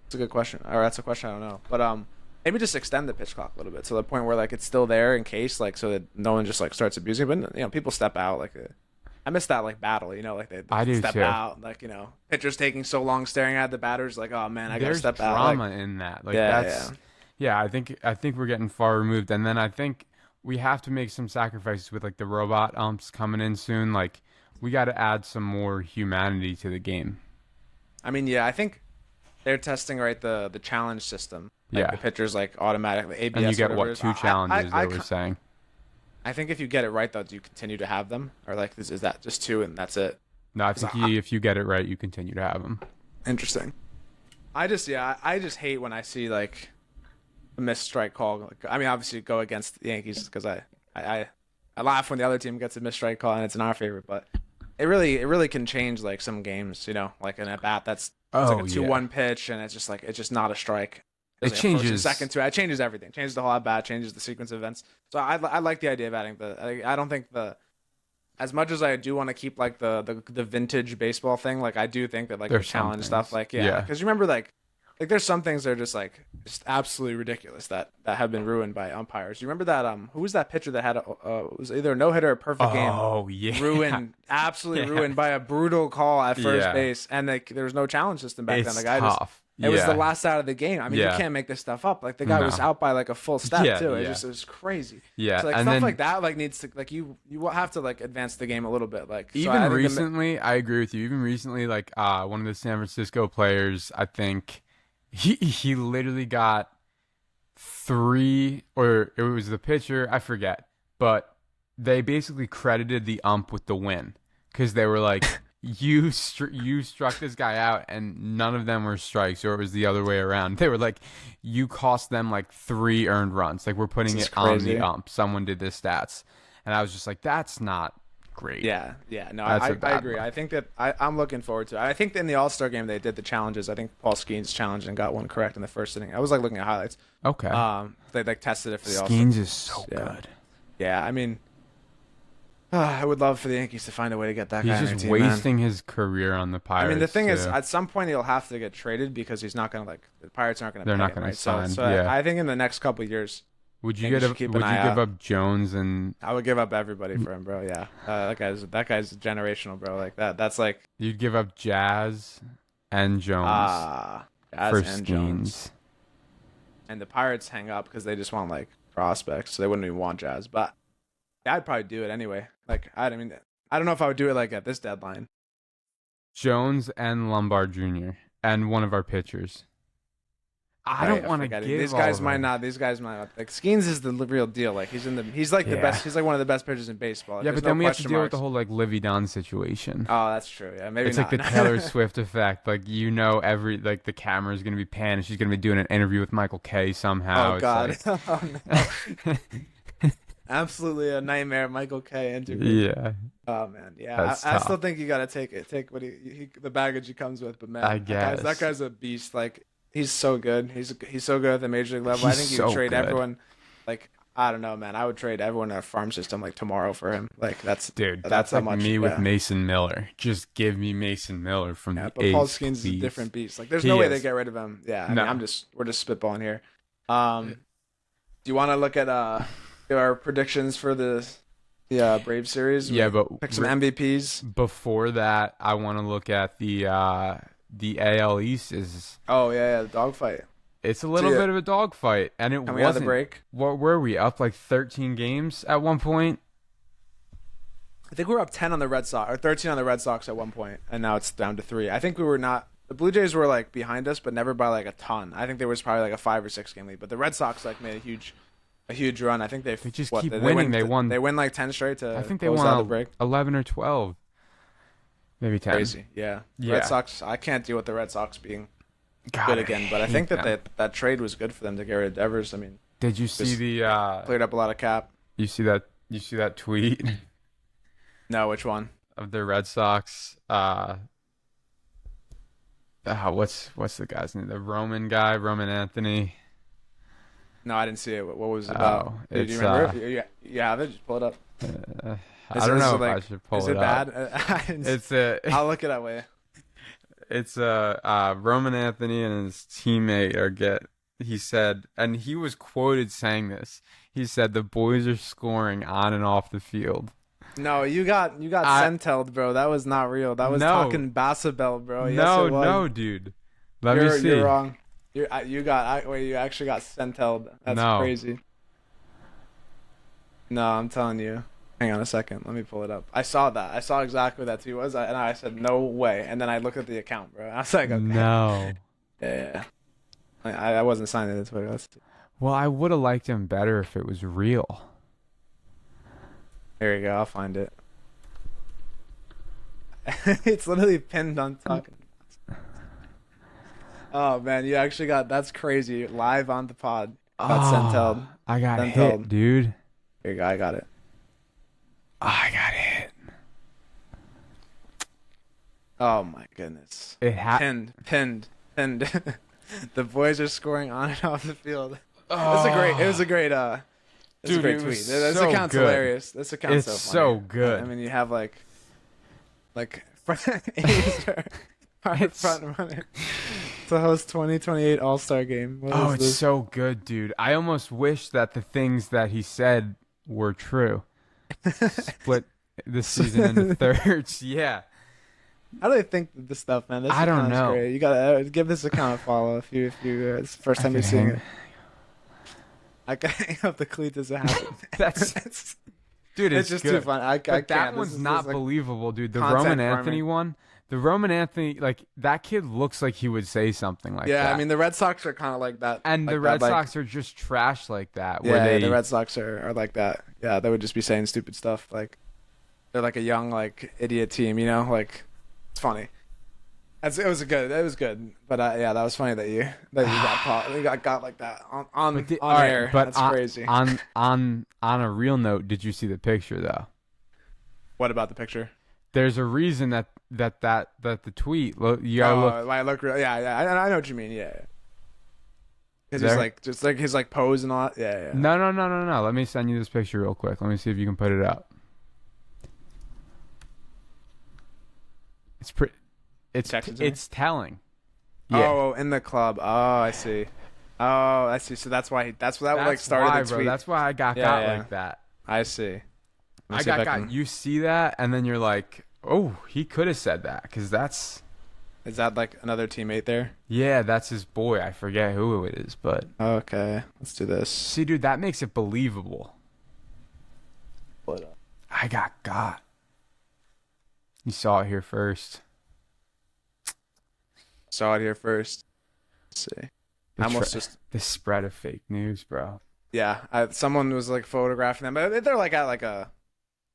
It's a good question. Or that's a question I don't know. But maybe just extend the pitch clock a little bit to the point where like it's still there in case, like, so that no one just like starts abusing it. But you know, people step out like. I miss that like battle, you know, like they step out, like, you know, pitchers taking so long staring at the batters, like, oh man, I gotta step out. There's drama in that, like I think we're getting far removed, and then I think we have to make some sacrifices with like the robot umps coming in soon. Like we got to add some more humanity to the game. I mean, I think they're testing the challenge system. Like the pitchers like automatically ABS. And you get 2 challenges they were saying. I think if you get it right, though, do you continue to have them? Or, like, is that just 2 and that's it? No, I think if you get it right, you continue to have them. Interesting. I just hate when I see, like, a missed strike call. Like, I mean, obviously, go against the Yankees because I laugh when the other team gets a missed strike call and it's in our favor. But it really can change, like, some games, you know? Like, an at-bat that's like a 2-1 pitch and it's just not a strike. It changes second to it. It changes everything. Changes the whole at bat. Changes the sequence of events. So I like the idea of adding I don't think as much as I do want to keep like the vintage baseball thing. Like I do think that like the challenge stuff. Like because you remember like there's some things that are just absolutely ridiculous that have been ruined by umpires. You remember that who was that pitcher that had it was either a no hitter or a perfect game? Oh yeah, ruined ruined by a brutal call at first base, and there was no challenge system back then. The guy tough. It was the last out of the game. I mean, you can't make this stuff up. Like the guy was out by like a full step too. It was crazy. Yeah, so, like, stuff like that like needs to like you have to like advance the game a little bit. Like even recently, I agree with you. Even recently, like one of the San Francisco players, I think he literally got 3, or it was the pitcher, I forget, but they basically credited the ump with the win because they were like. You struck this guy out, and none of them were strikes, or it was the other way around. They were like, you cost them like 3 earned runs. Like we're putting it on the ump. Someone did the stats, and I was just like, that's not great. Yeah. No, I agree. I think that I'm looking forward to it. I think in the All-Star game they did the challenges. I think Paul Skeens challenged and got one correct in the first inning. I was like looking at highlights. Okay. They like tested it for the All-Star. Skeens is so good. Yeah, I mean. I would love for the Yankees to find a way to get that guy on their team. He's just wasting his career on the Pirates. I mean, the thing is, at some point he'll have to get traded because he's not going to the Pirates aren't going to. They're not going to sign. So I think in the next couple of years, would you give up Jones and? I would give up everybody for him, bro. Yeah, that guy's generational, bro. Like that. That's like you'd give up Jazz and Jones. Jazz and Jones. And the Pirates hang up because they just want like prospects, so they wouldn't even want Jazz, but. I'd probably do it anyway. Like, I don't know if I would do it like at this deadline. Jones and Lombard Jr. and one of our pitchers. I don't want to give these guys might not. These guys might not. Like Skeens is the real deal. Like he's like the best. He's like one of the best pitchers in baseball. Yeah, but then we have to deal with the whole like Livy Dunn situation. Oh, that's true. Yeah, maybe it's like the Taylor Swift effect. Like the camera is gonna be panned and she's gonna be doing an interview with Michael Kay somehow. Oh God. Absolutely a nightmare, Michael Kay interview. Yeah. Oh man, yeah. I still think you gotta take what the baggage he comes with. But man, I guess that guy's a beast. Like he's so good. He's so good at the major league level. I think you trade everyone. Like I don't know, man. I would trade everyone in our farm system like tomorrow for him. Like that's like how much, me with Mason Miller. Just give me Mason Miller from the but A's, Paul Skeens is a different beast. Like there's no way they get rid of him. Yeah, I mean, we're just spitballing here. Do you want to look at our predictions for the Brave series? Yeah, but pick some MVPs. Before that, I want to look at the AL East. The dogfight. It's a little bit of a dogfight, and it wasn't. Out of the break. What were we up like 13 games at one point? I think we were up 10 on the Red Sox or 13 on the Red Sox at one point, and now it's down to 3. I think we were not. The Blue Jays were like behind us, but never by like a ton. I think there was probably like a 5 or 6 game lead, but the Red Sox like made a huge run. I think they just keep winning. They won like 10 straight to. I think they won out the break. 11 or 12, maybe 10. Crazy, yeah. Red Sox. I can't deal with the Red Sox being good again, but I think that trade was good for them to get rid of Devers. I mean, did you see the cleared up a lot of cap? You see that tweet? No, which one? Of the Red Sox. What's the guy's name? The Roman guy, Roman Anthony. No, I didn't see it. What was it about? Do you remember it? You have it? Just pull it up. I don't know if I should pull it up. Is it bad? I'll look it up later. It's Roman Anthony and his teammate he said, and he was quoted saying this. He said the boys are scoring on and off the field. No, you got centelled, bro. That was not real. That was talking Bassabell, bro. No, dude. Let me see. You're wrong. You actually got centelled. That's crazy. No, I'm telling you. Hang on a second. Let me pull it up. I saw that. I saw exactly what that tweet was, and I said, no way. And then I looked at the account, bro. I was like, okay. No. Yeah. I wasn't signing into Twitter. Well, I would have liked him better if it was real. There you go. I'll find it. It's literally pinned on talking. Oh, man. You actually that's crazy. Live on the pod. Centelled. I got hit, dude. Here you go. I got it. I got hit. Oh my goodness. Pinned. The boys are scoring on and off the field. It was a great tweet. This account's hilarious. This account's so funny. It's so good. I mean, you have like A's are front runner to host 2028 All-Star game. It's so good, dude. I almost wish that the things that he said were true. Split this season into thirds. Yeah. How do they think this stuff, man? I don't know. Great. You gotta give this account a follow if you it's the first time you're seeing it. I can hang up the cleat as it happens. Dude, it's just good. too fun. That one's not believable, dude. The Roman Anthony one. The Roman Anthony, like, that kid looks like he would say something like that. Yeah, I mean, the Red Sox are kind of like that. And the Red Sox are just trash like that. The Red Sox are like that. Yeah, they would just be saying stupid stuff. Like, they're like a young, like, idiot team, you know? Like, it's funny. It was good. But, that was funny that you got like that on air. But that's crazy. On a real note, did you see the picture, though? What about the picture? There's a reason that the tweet. You gotta look. I look real. Yeah. I know what you mean. Yeah. Because he's like his like pose and all that. Yeah. No. Let me send you this picture real quick. Let me see if you can put it up. It's pretty. It's telling. Yeah. Oh, in the club. Oh, I see. So that's why like started the tweet. Bro. That's why I got like that. I see. I got. You see that, and then you're like, oh, he could have said that because that's. Is that like another teammate there? Yeah, that's his boy. I forget who it is, but. Okay, let's do this. See, dude, that makes it believable. What? I got. You saw it here first. Let's see. The spread of fake news, bro. Yeah, someone was like photographing them, but they're like at like a.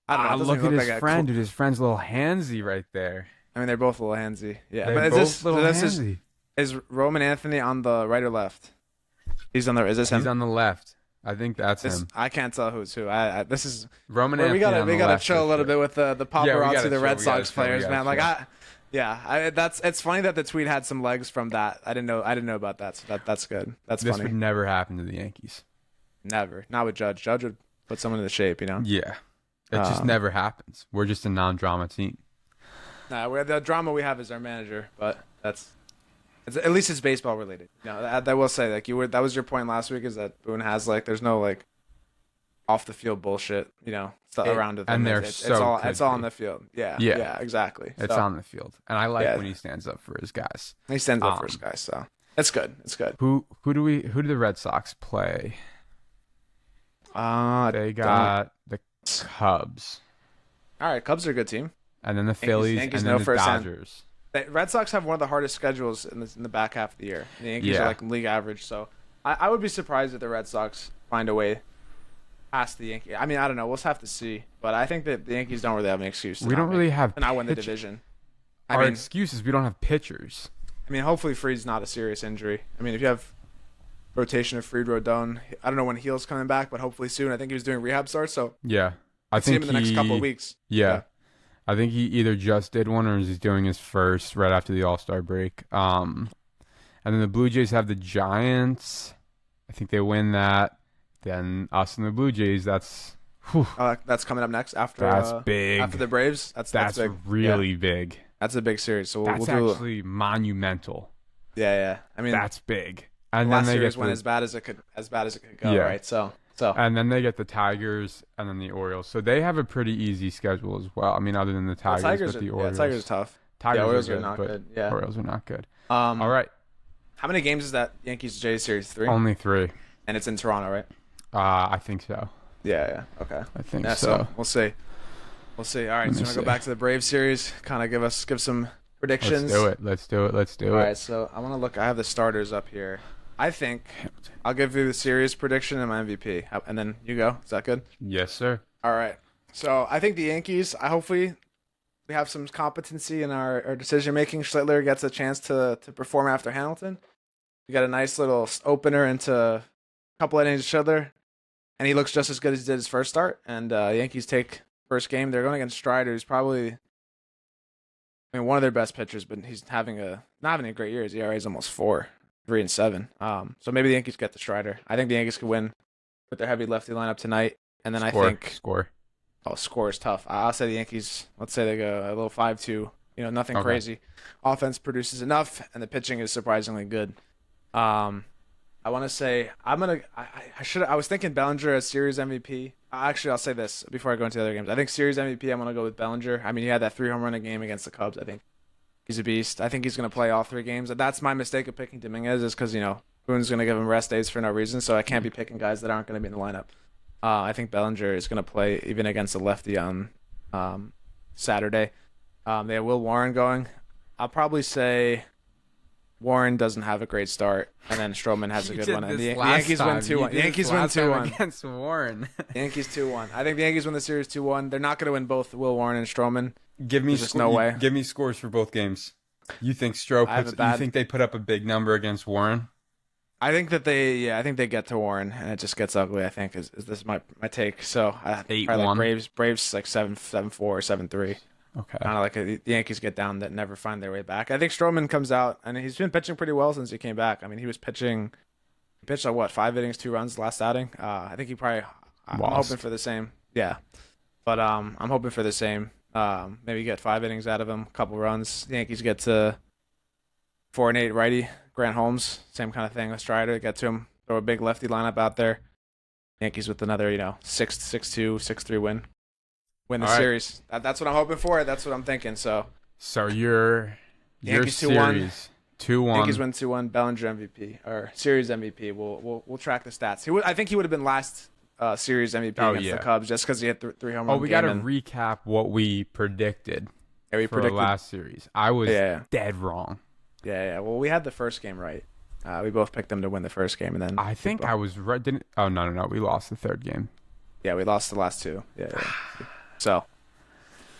I don't know. Look at his friend, dude. His friend's a little handsy right there. I mean, they're both a little handsy. Yeah, they're both a little handsy. Is Roman Anthony on the right or left? He's on the. Is this him? He's on the left. I think that's him. I can't tell who's who. This is Roman Anthony. We gotta chill a little bit with the paparazzi, the Red Sox players, man. Like it's funny that the tweet had some legs from that. I didn't know about that. So that's good. That's funny. This would never happen to the Yankees. Never. Not with Judge. Judge would put someone in the shape, you know? Yeah. It just never happens. We're just a non-drama team. Nah, the drama we have is our manager, but at least it's baseball related. I will say, like that was your point last week, is that Boone has there's no off the field bullshit, around it. And it's all on the field. Yeah, exactly. It's on the field, and I like when he stands up for his guys. He stands up for his guys, so it's good. It's good. Who do the Red Sox play? They got the Cubs. All right, Cubs are a good team. And then the Phillies, and then the Dodgers. The Red Sox have one of the hardest schedules in the back half of the year. The Yankees are league average, so I would be surprised if the Red Sox find a way past the Yankees. I mean, I don't know. We'll have to see. But I think that the Yankees don't really have an excuse to not win the division. Our excuse is we don't have pitchers. I mean, hopefully Fried's not a serious injury. I mean, if you have rotation of Fried, Rodon, I don't know when Heal's coming back, but hopefully soon. I think he was doing rehab starts, so I think see him in the next couple of weeks. Yeah. I think he either just did one or is doing his first right after the All-Star break. And then the Blue Jays have the Giants. I think they win that. Then us and the Blue Jays, that's coming up next after big. After the Braves. That's big. Really big. That's a big series. So that's we'll actually monumental. Yeah. I mean, that's big. And last series went as bad as it could go, right? So and then they get the Tigers and then the Orioles. So they have a pretty easy schedule as well. I mean, other than the Tigers, but the Orioles. Tigers are tough. Orioles are not good. Yeah. Orioles are not good. All right. How many games is that Yankees-Jays series? 3? Only 3. And it's in Toronto, right? I think so. Yeah. Okay. I think so. We'll see. All right. So you want to go back to the Braves series? Kind of give some predictions. Let's do it. All right. So I want to look. I have the starters up here. I think I'll give you the series prediction and my MVP, and then you go. Is that good? Yes, sir. All right. So I think the Yankees. Hopefully, we have some competency in our decision making. Schlittler gets a chance to perform after Hamilton. We got a nice little opener into a couple innings of Schlittler, and he looks just as good as he did his first start. And Yankees take first game. They're going against Strider, who's probably, one of their best pitchers, but he's not having a great year. His ERA is almost 4. 3-7. So maybe the Yankees get the Strider. I think the Yankees could win with their heavy lefty lineup tonight. And then I think score. Oh, score is tough. I'll say the Yankees. Let's say they go a little 5-2. Nothing crazy. Offense produces enough, and the pitching is surprisingly good. I want to say I was thinking Bellinger as series MVP. Actually, I'll say this before I go into the other games. I think series MVP. I'm gonna go with Bellinger. I mean, he had that 3 home run game against the Cubs. I think he's a beast. I think he's going to play all 3 games. That's my mistake of picking Dominguez, is because, Boone's going to give him rest days for no reason, so I can't be picking guys that aren't going to be in the lineup. I think Bellinger is going to play even against a lefty on Saturday. They have Will Warren going. I'll probably say Warren doesn't have a great start, and then Stroman has a good one. And the Yankees win 2-1. Yankees win 2-1 against Warren. Yankees 2-1. I think the Yankees win the series 2-1. They're not going to win both Will Warren and Stroman. Give me no way. Give me scores for both games. You think you think they put up a big number against Warren? I think that they get to Warren and it just gets ugly. I think is this my take. So 8-1. Like Braves like 7-4 or 7-3. Okay. Kind of like the Yankees get down that never find their way back. I think Stroman comes out and he's been pitching pretty well since he came back. I mean, he pitched like 5 innings, 2 runs last outing. I think I'm hoping for the same. Yeah. But I'm hoping for the same. Maybe get 5 innings out of him, a couple runs. The Yankees get to 4-8 righty. Grant Holmes, same kind of thing. Let's try to get to him. Throw a big lefty lineup out there. Yankees with another, 6-2, 6-3 win. Win the series. That's what I'm hoping for. That's what I'm thinking. So your Yankees series 2-1. Yankees win 2-1. Bellinger MVP or series MVP. We'll track the stats. I think he would have been last series MVP against the Cubs just because he had 3 home runs. We got to recap what we predicted. Yeah, we predicted last series. I was dead wrong. Yeah. Well, we had the first game right. We both picked them to win the first game, and then I think I was right. No. We lost the 3rd game. Yeah, we lost the last 2. Yeah. So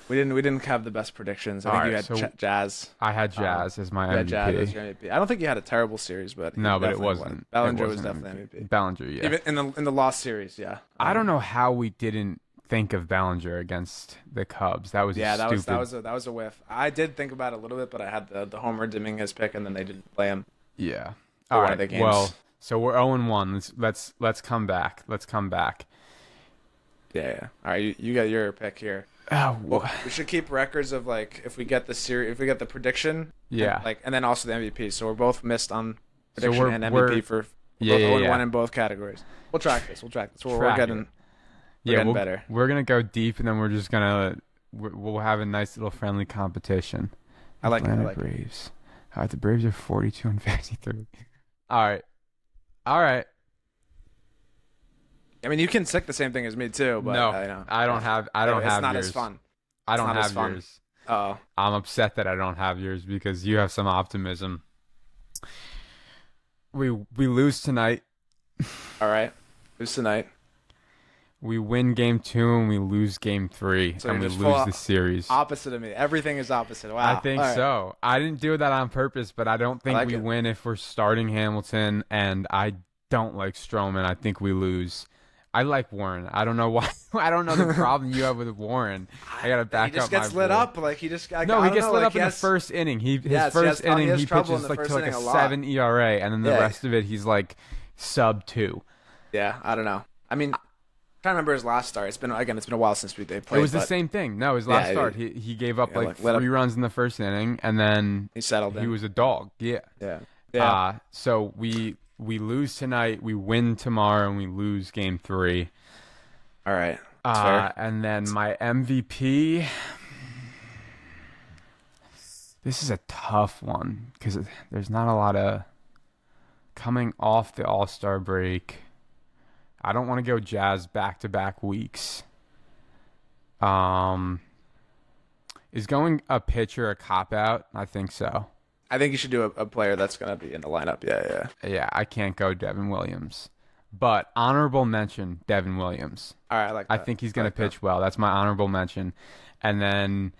we didn't have the best predictions. I think you had Jazz. I had Jazz as my MVP. Jazz as your MVP. I don't think you had a terrible series, but it wasn't. Bellinger was definitely MVP. Bellinger, yeah. Even in the lost series, yeah. I don't know how we didn't think of Bellinger against the Cubs. That was that was a whiff. I did think about it a little bit, but I had the homer Dominguez pick, and then they didn't play him. Yeah. All right. The games. Well, So we're 0-1. Let's come back. Yeah. All right, you got your pick here. Oh, well, we should keep records of like if we get the prediction. Yeah. And then also the MVP. So we're both missed on prediction and MVP for both 0-1 in both categories. We'll track this. We're getting better. We're gonna go deep, and then we'll have a nice little friendly competition. I like Atlanta it. Braves. All right, the Braves are 42 and 53. All right. I mean, you can stick the same thing as me too, but no, I don't have yours. It's not as fun. I don't have yours. Oh, I'm upset that I don't have yours because you have some optimism. We lose tonight. All right, lose tonight. We win game 2 and we lose game 3, so and we lose the series. Opposite of me. Everything is opposite. Wow. I think so. I didn't do that on purpose, but I don't think we win if we're starting Hamilton, and I don't like Stroman. I think we lose. I like Warren. I don't know why. I don't know the problem you have with Warren. I gotta back up. He just gets lit up. Like he just. No, he gets lit up in the first inning. His first inning he pitches like to like a 7 ERA, and then the rest of it he's like sub 2. Yeah, I don't know. I mean, I'm trying to remember his last start. It's been a while since they played. It was the same thing. No, his last start he gave up like 3 runs in the first inning, and then he settled in. He was a dog. Yeah. So we lose tonight, we win tomorrow, and we lose game 3. All right. Fair. And then my MVP. This is a tough one because there's not a lot of coming off the All-Star break. I don't want to go Jazz back-to-back weeks. Is going a pitcher a cop-out? I think so. I think you should do a player that's going to be in the lineup. Yeah, I can't go Devin Williams. But honorable mention, Devin Williams. All right, I like that. I think he's going to pitch well. That's my honorable mention. And then,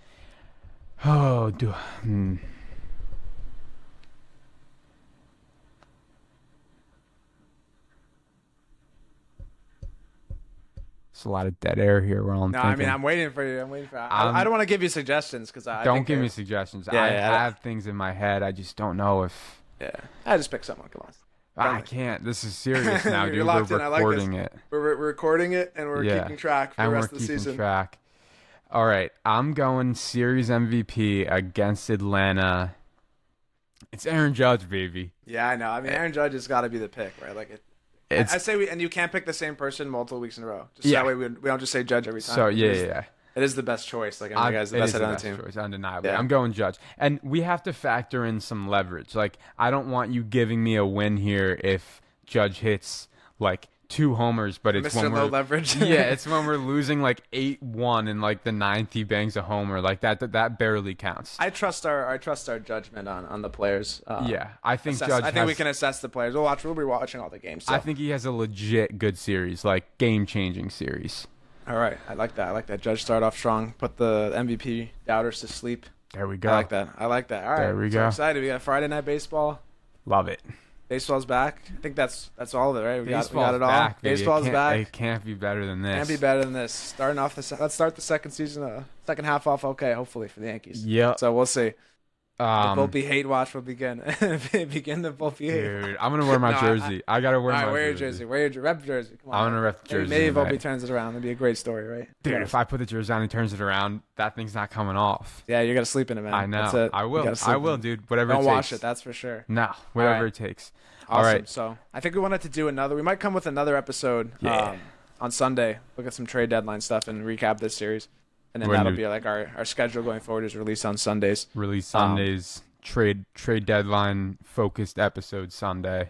It's a lot of dead air here. Where I'm thinking. I mean, I'm waiting for you. I don't want to give you suggestions because I don't give me suggestions. I have things in my head. I just don't know if. Yeah, I just pick someone. Come on. I can't. This is serious now, dude. We're recording it. We're recording it, and we're keeping track for the rest of the season. Track. All right, I'm going series MVP against Atlanta. It's Aaron Judge, baby. Yeah, I know. I mean, Aaron Judge has got to be the pick, right? Like I say, and you can't pick the same person multiple weeks in a row. Just that way we don't just say Judge every time. So yeah. It is the best choice. Like, I mean, the guy's the best on the team. Choice, undeniably. Yeah. I'm going Judge. And we have to factor in some leverage. Like, I don't want you giving me a win here if Judge hits, like, 2 homers, but it's Mr. when Low leverage. Yeah, it's when we're losing, like, 8-1 in, like, the 9th he bangs a homer. Like, that barely counts. I trust our judgment on the players. I think I think we can assess the players. We'll be watching all the games. So. I think he has a legit good series, like, game-changing series. All right, I like that. Judge start off strong. Put the MVP doubters to sleep. There we go. I like that. All right, there we go. I'm excited. We got Friday Night Baseball. Love it. Baseball's back. I think that's all of it, right? We got it all. Back, Baseball's back. It can't be better than this. Can't be better than this. Starting off let's start the second season, second half off. Okay, hopefully for the Yankees. Yep. So we'll see. The Volpe hate watch will begin. Begin the Volpe hate. Dude, I'm gonna wear my jersey. I gotta wear my wear jersey. Your jersey. Wear your rep jersey. Come on. I'm gonna rep the jersey. Maybe Volpe turns it around. That'd be a great story, right? Dude, if I put the jersey on and he turns it around, that thing's not coming off. Yeah, you're gonna sleep in it, man. I know. That's it. I will, dude. Whatever it takes. Don't wash it. That's for sure. No, whatever it takes. Awesome. All right. So I think we wanted to do another. We might come with another episode on Sunday. Look at some trade deadline stuff and recap this series, and then that'll be like our schedule going forward is release on Sundays. Trade deadline focused episode Sunday.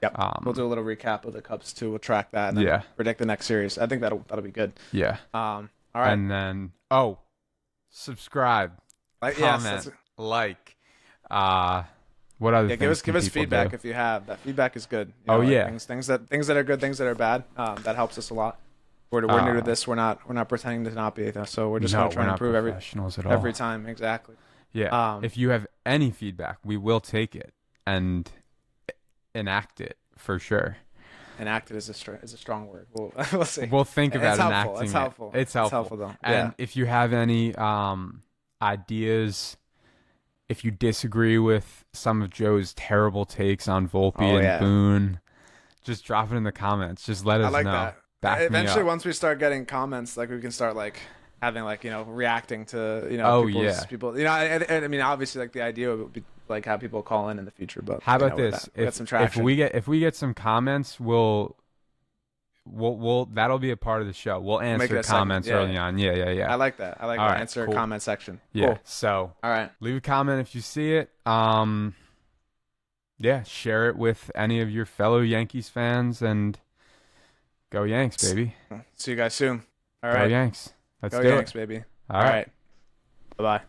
Yep. We'll do a little recap of the Cubs too. We'll track that and then predict the next series. I think that'll be good. Yeah. All right. And then subscribe, comment, what other things? Give us feedback if you have. That feedback is good. Things that are good, things that are bad. That helps us a lot. We're new to this. We're not pretending to not be. So we're just going to try and improve every time. Exactly. Yeah. If you have any feedback, we will take it and enact it for sure. Enacted is a strong word. We'll see. We'll think about enacting it's helpful. it. It's helpful though. And if you have any ideas, if you disagree with some of Joe's terrible takes on Volpe and Boone, just drop it in the comments. Just let us I like know. that. Eventually, once we start getting comments, like we can start like having like reacting to people. I mean, obviously, like the idea would be like have people call in the future. But how about this? If we get some comments, we'll that'll be a part of the show. We'll answer comments early on. Yeah. I like that. I like the answer comment section. Yeah. Cool. So all right, leave a comment if you see it. Yeah, share it with any of your fellow Yankees fans and go Yanks, baby. See you guys soon. All right. Go Yanks. Let's go do Yanks, it. baby. All right. Bye-bye.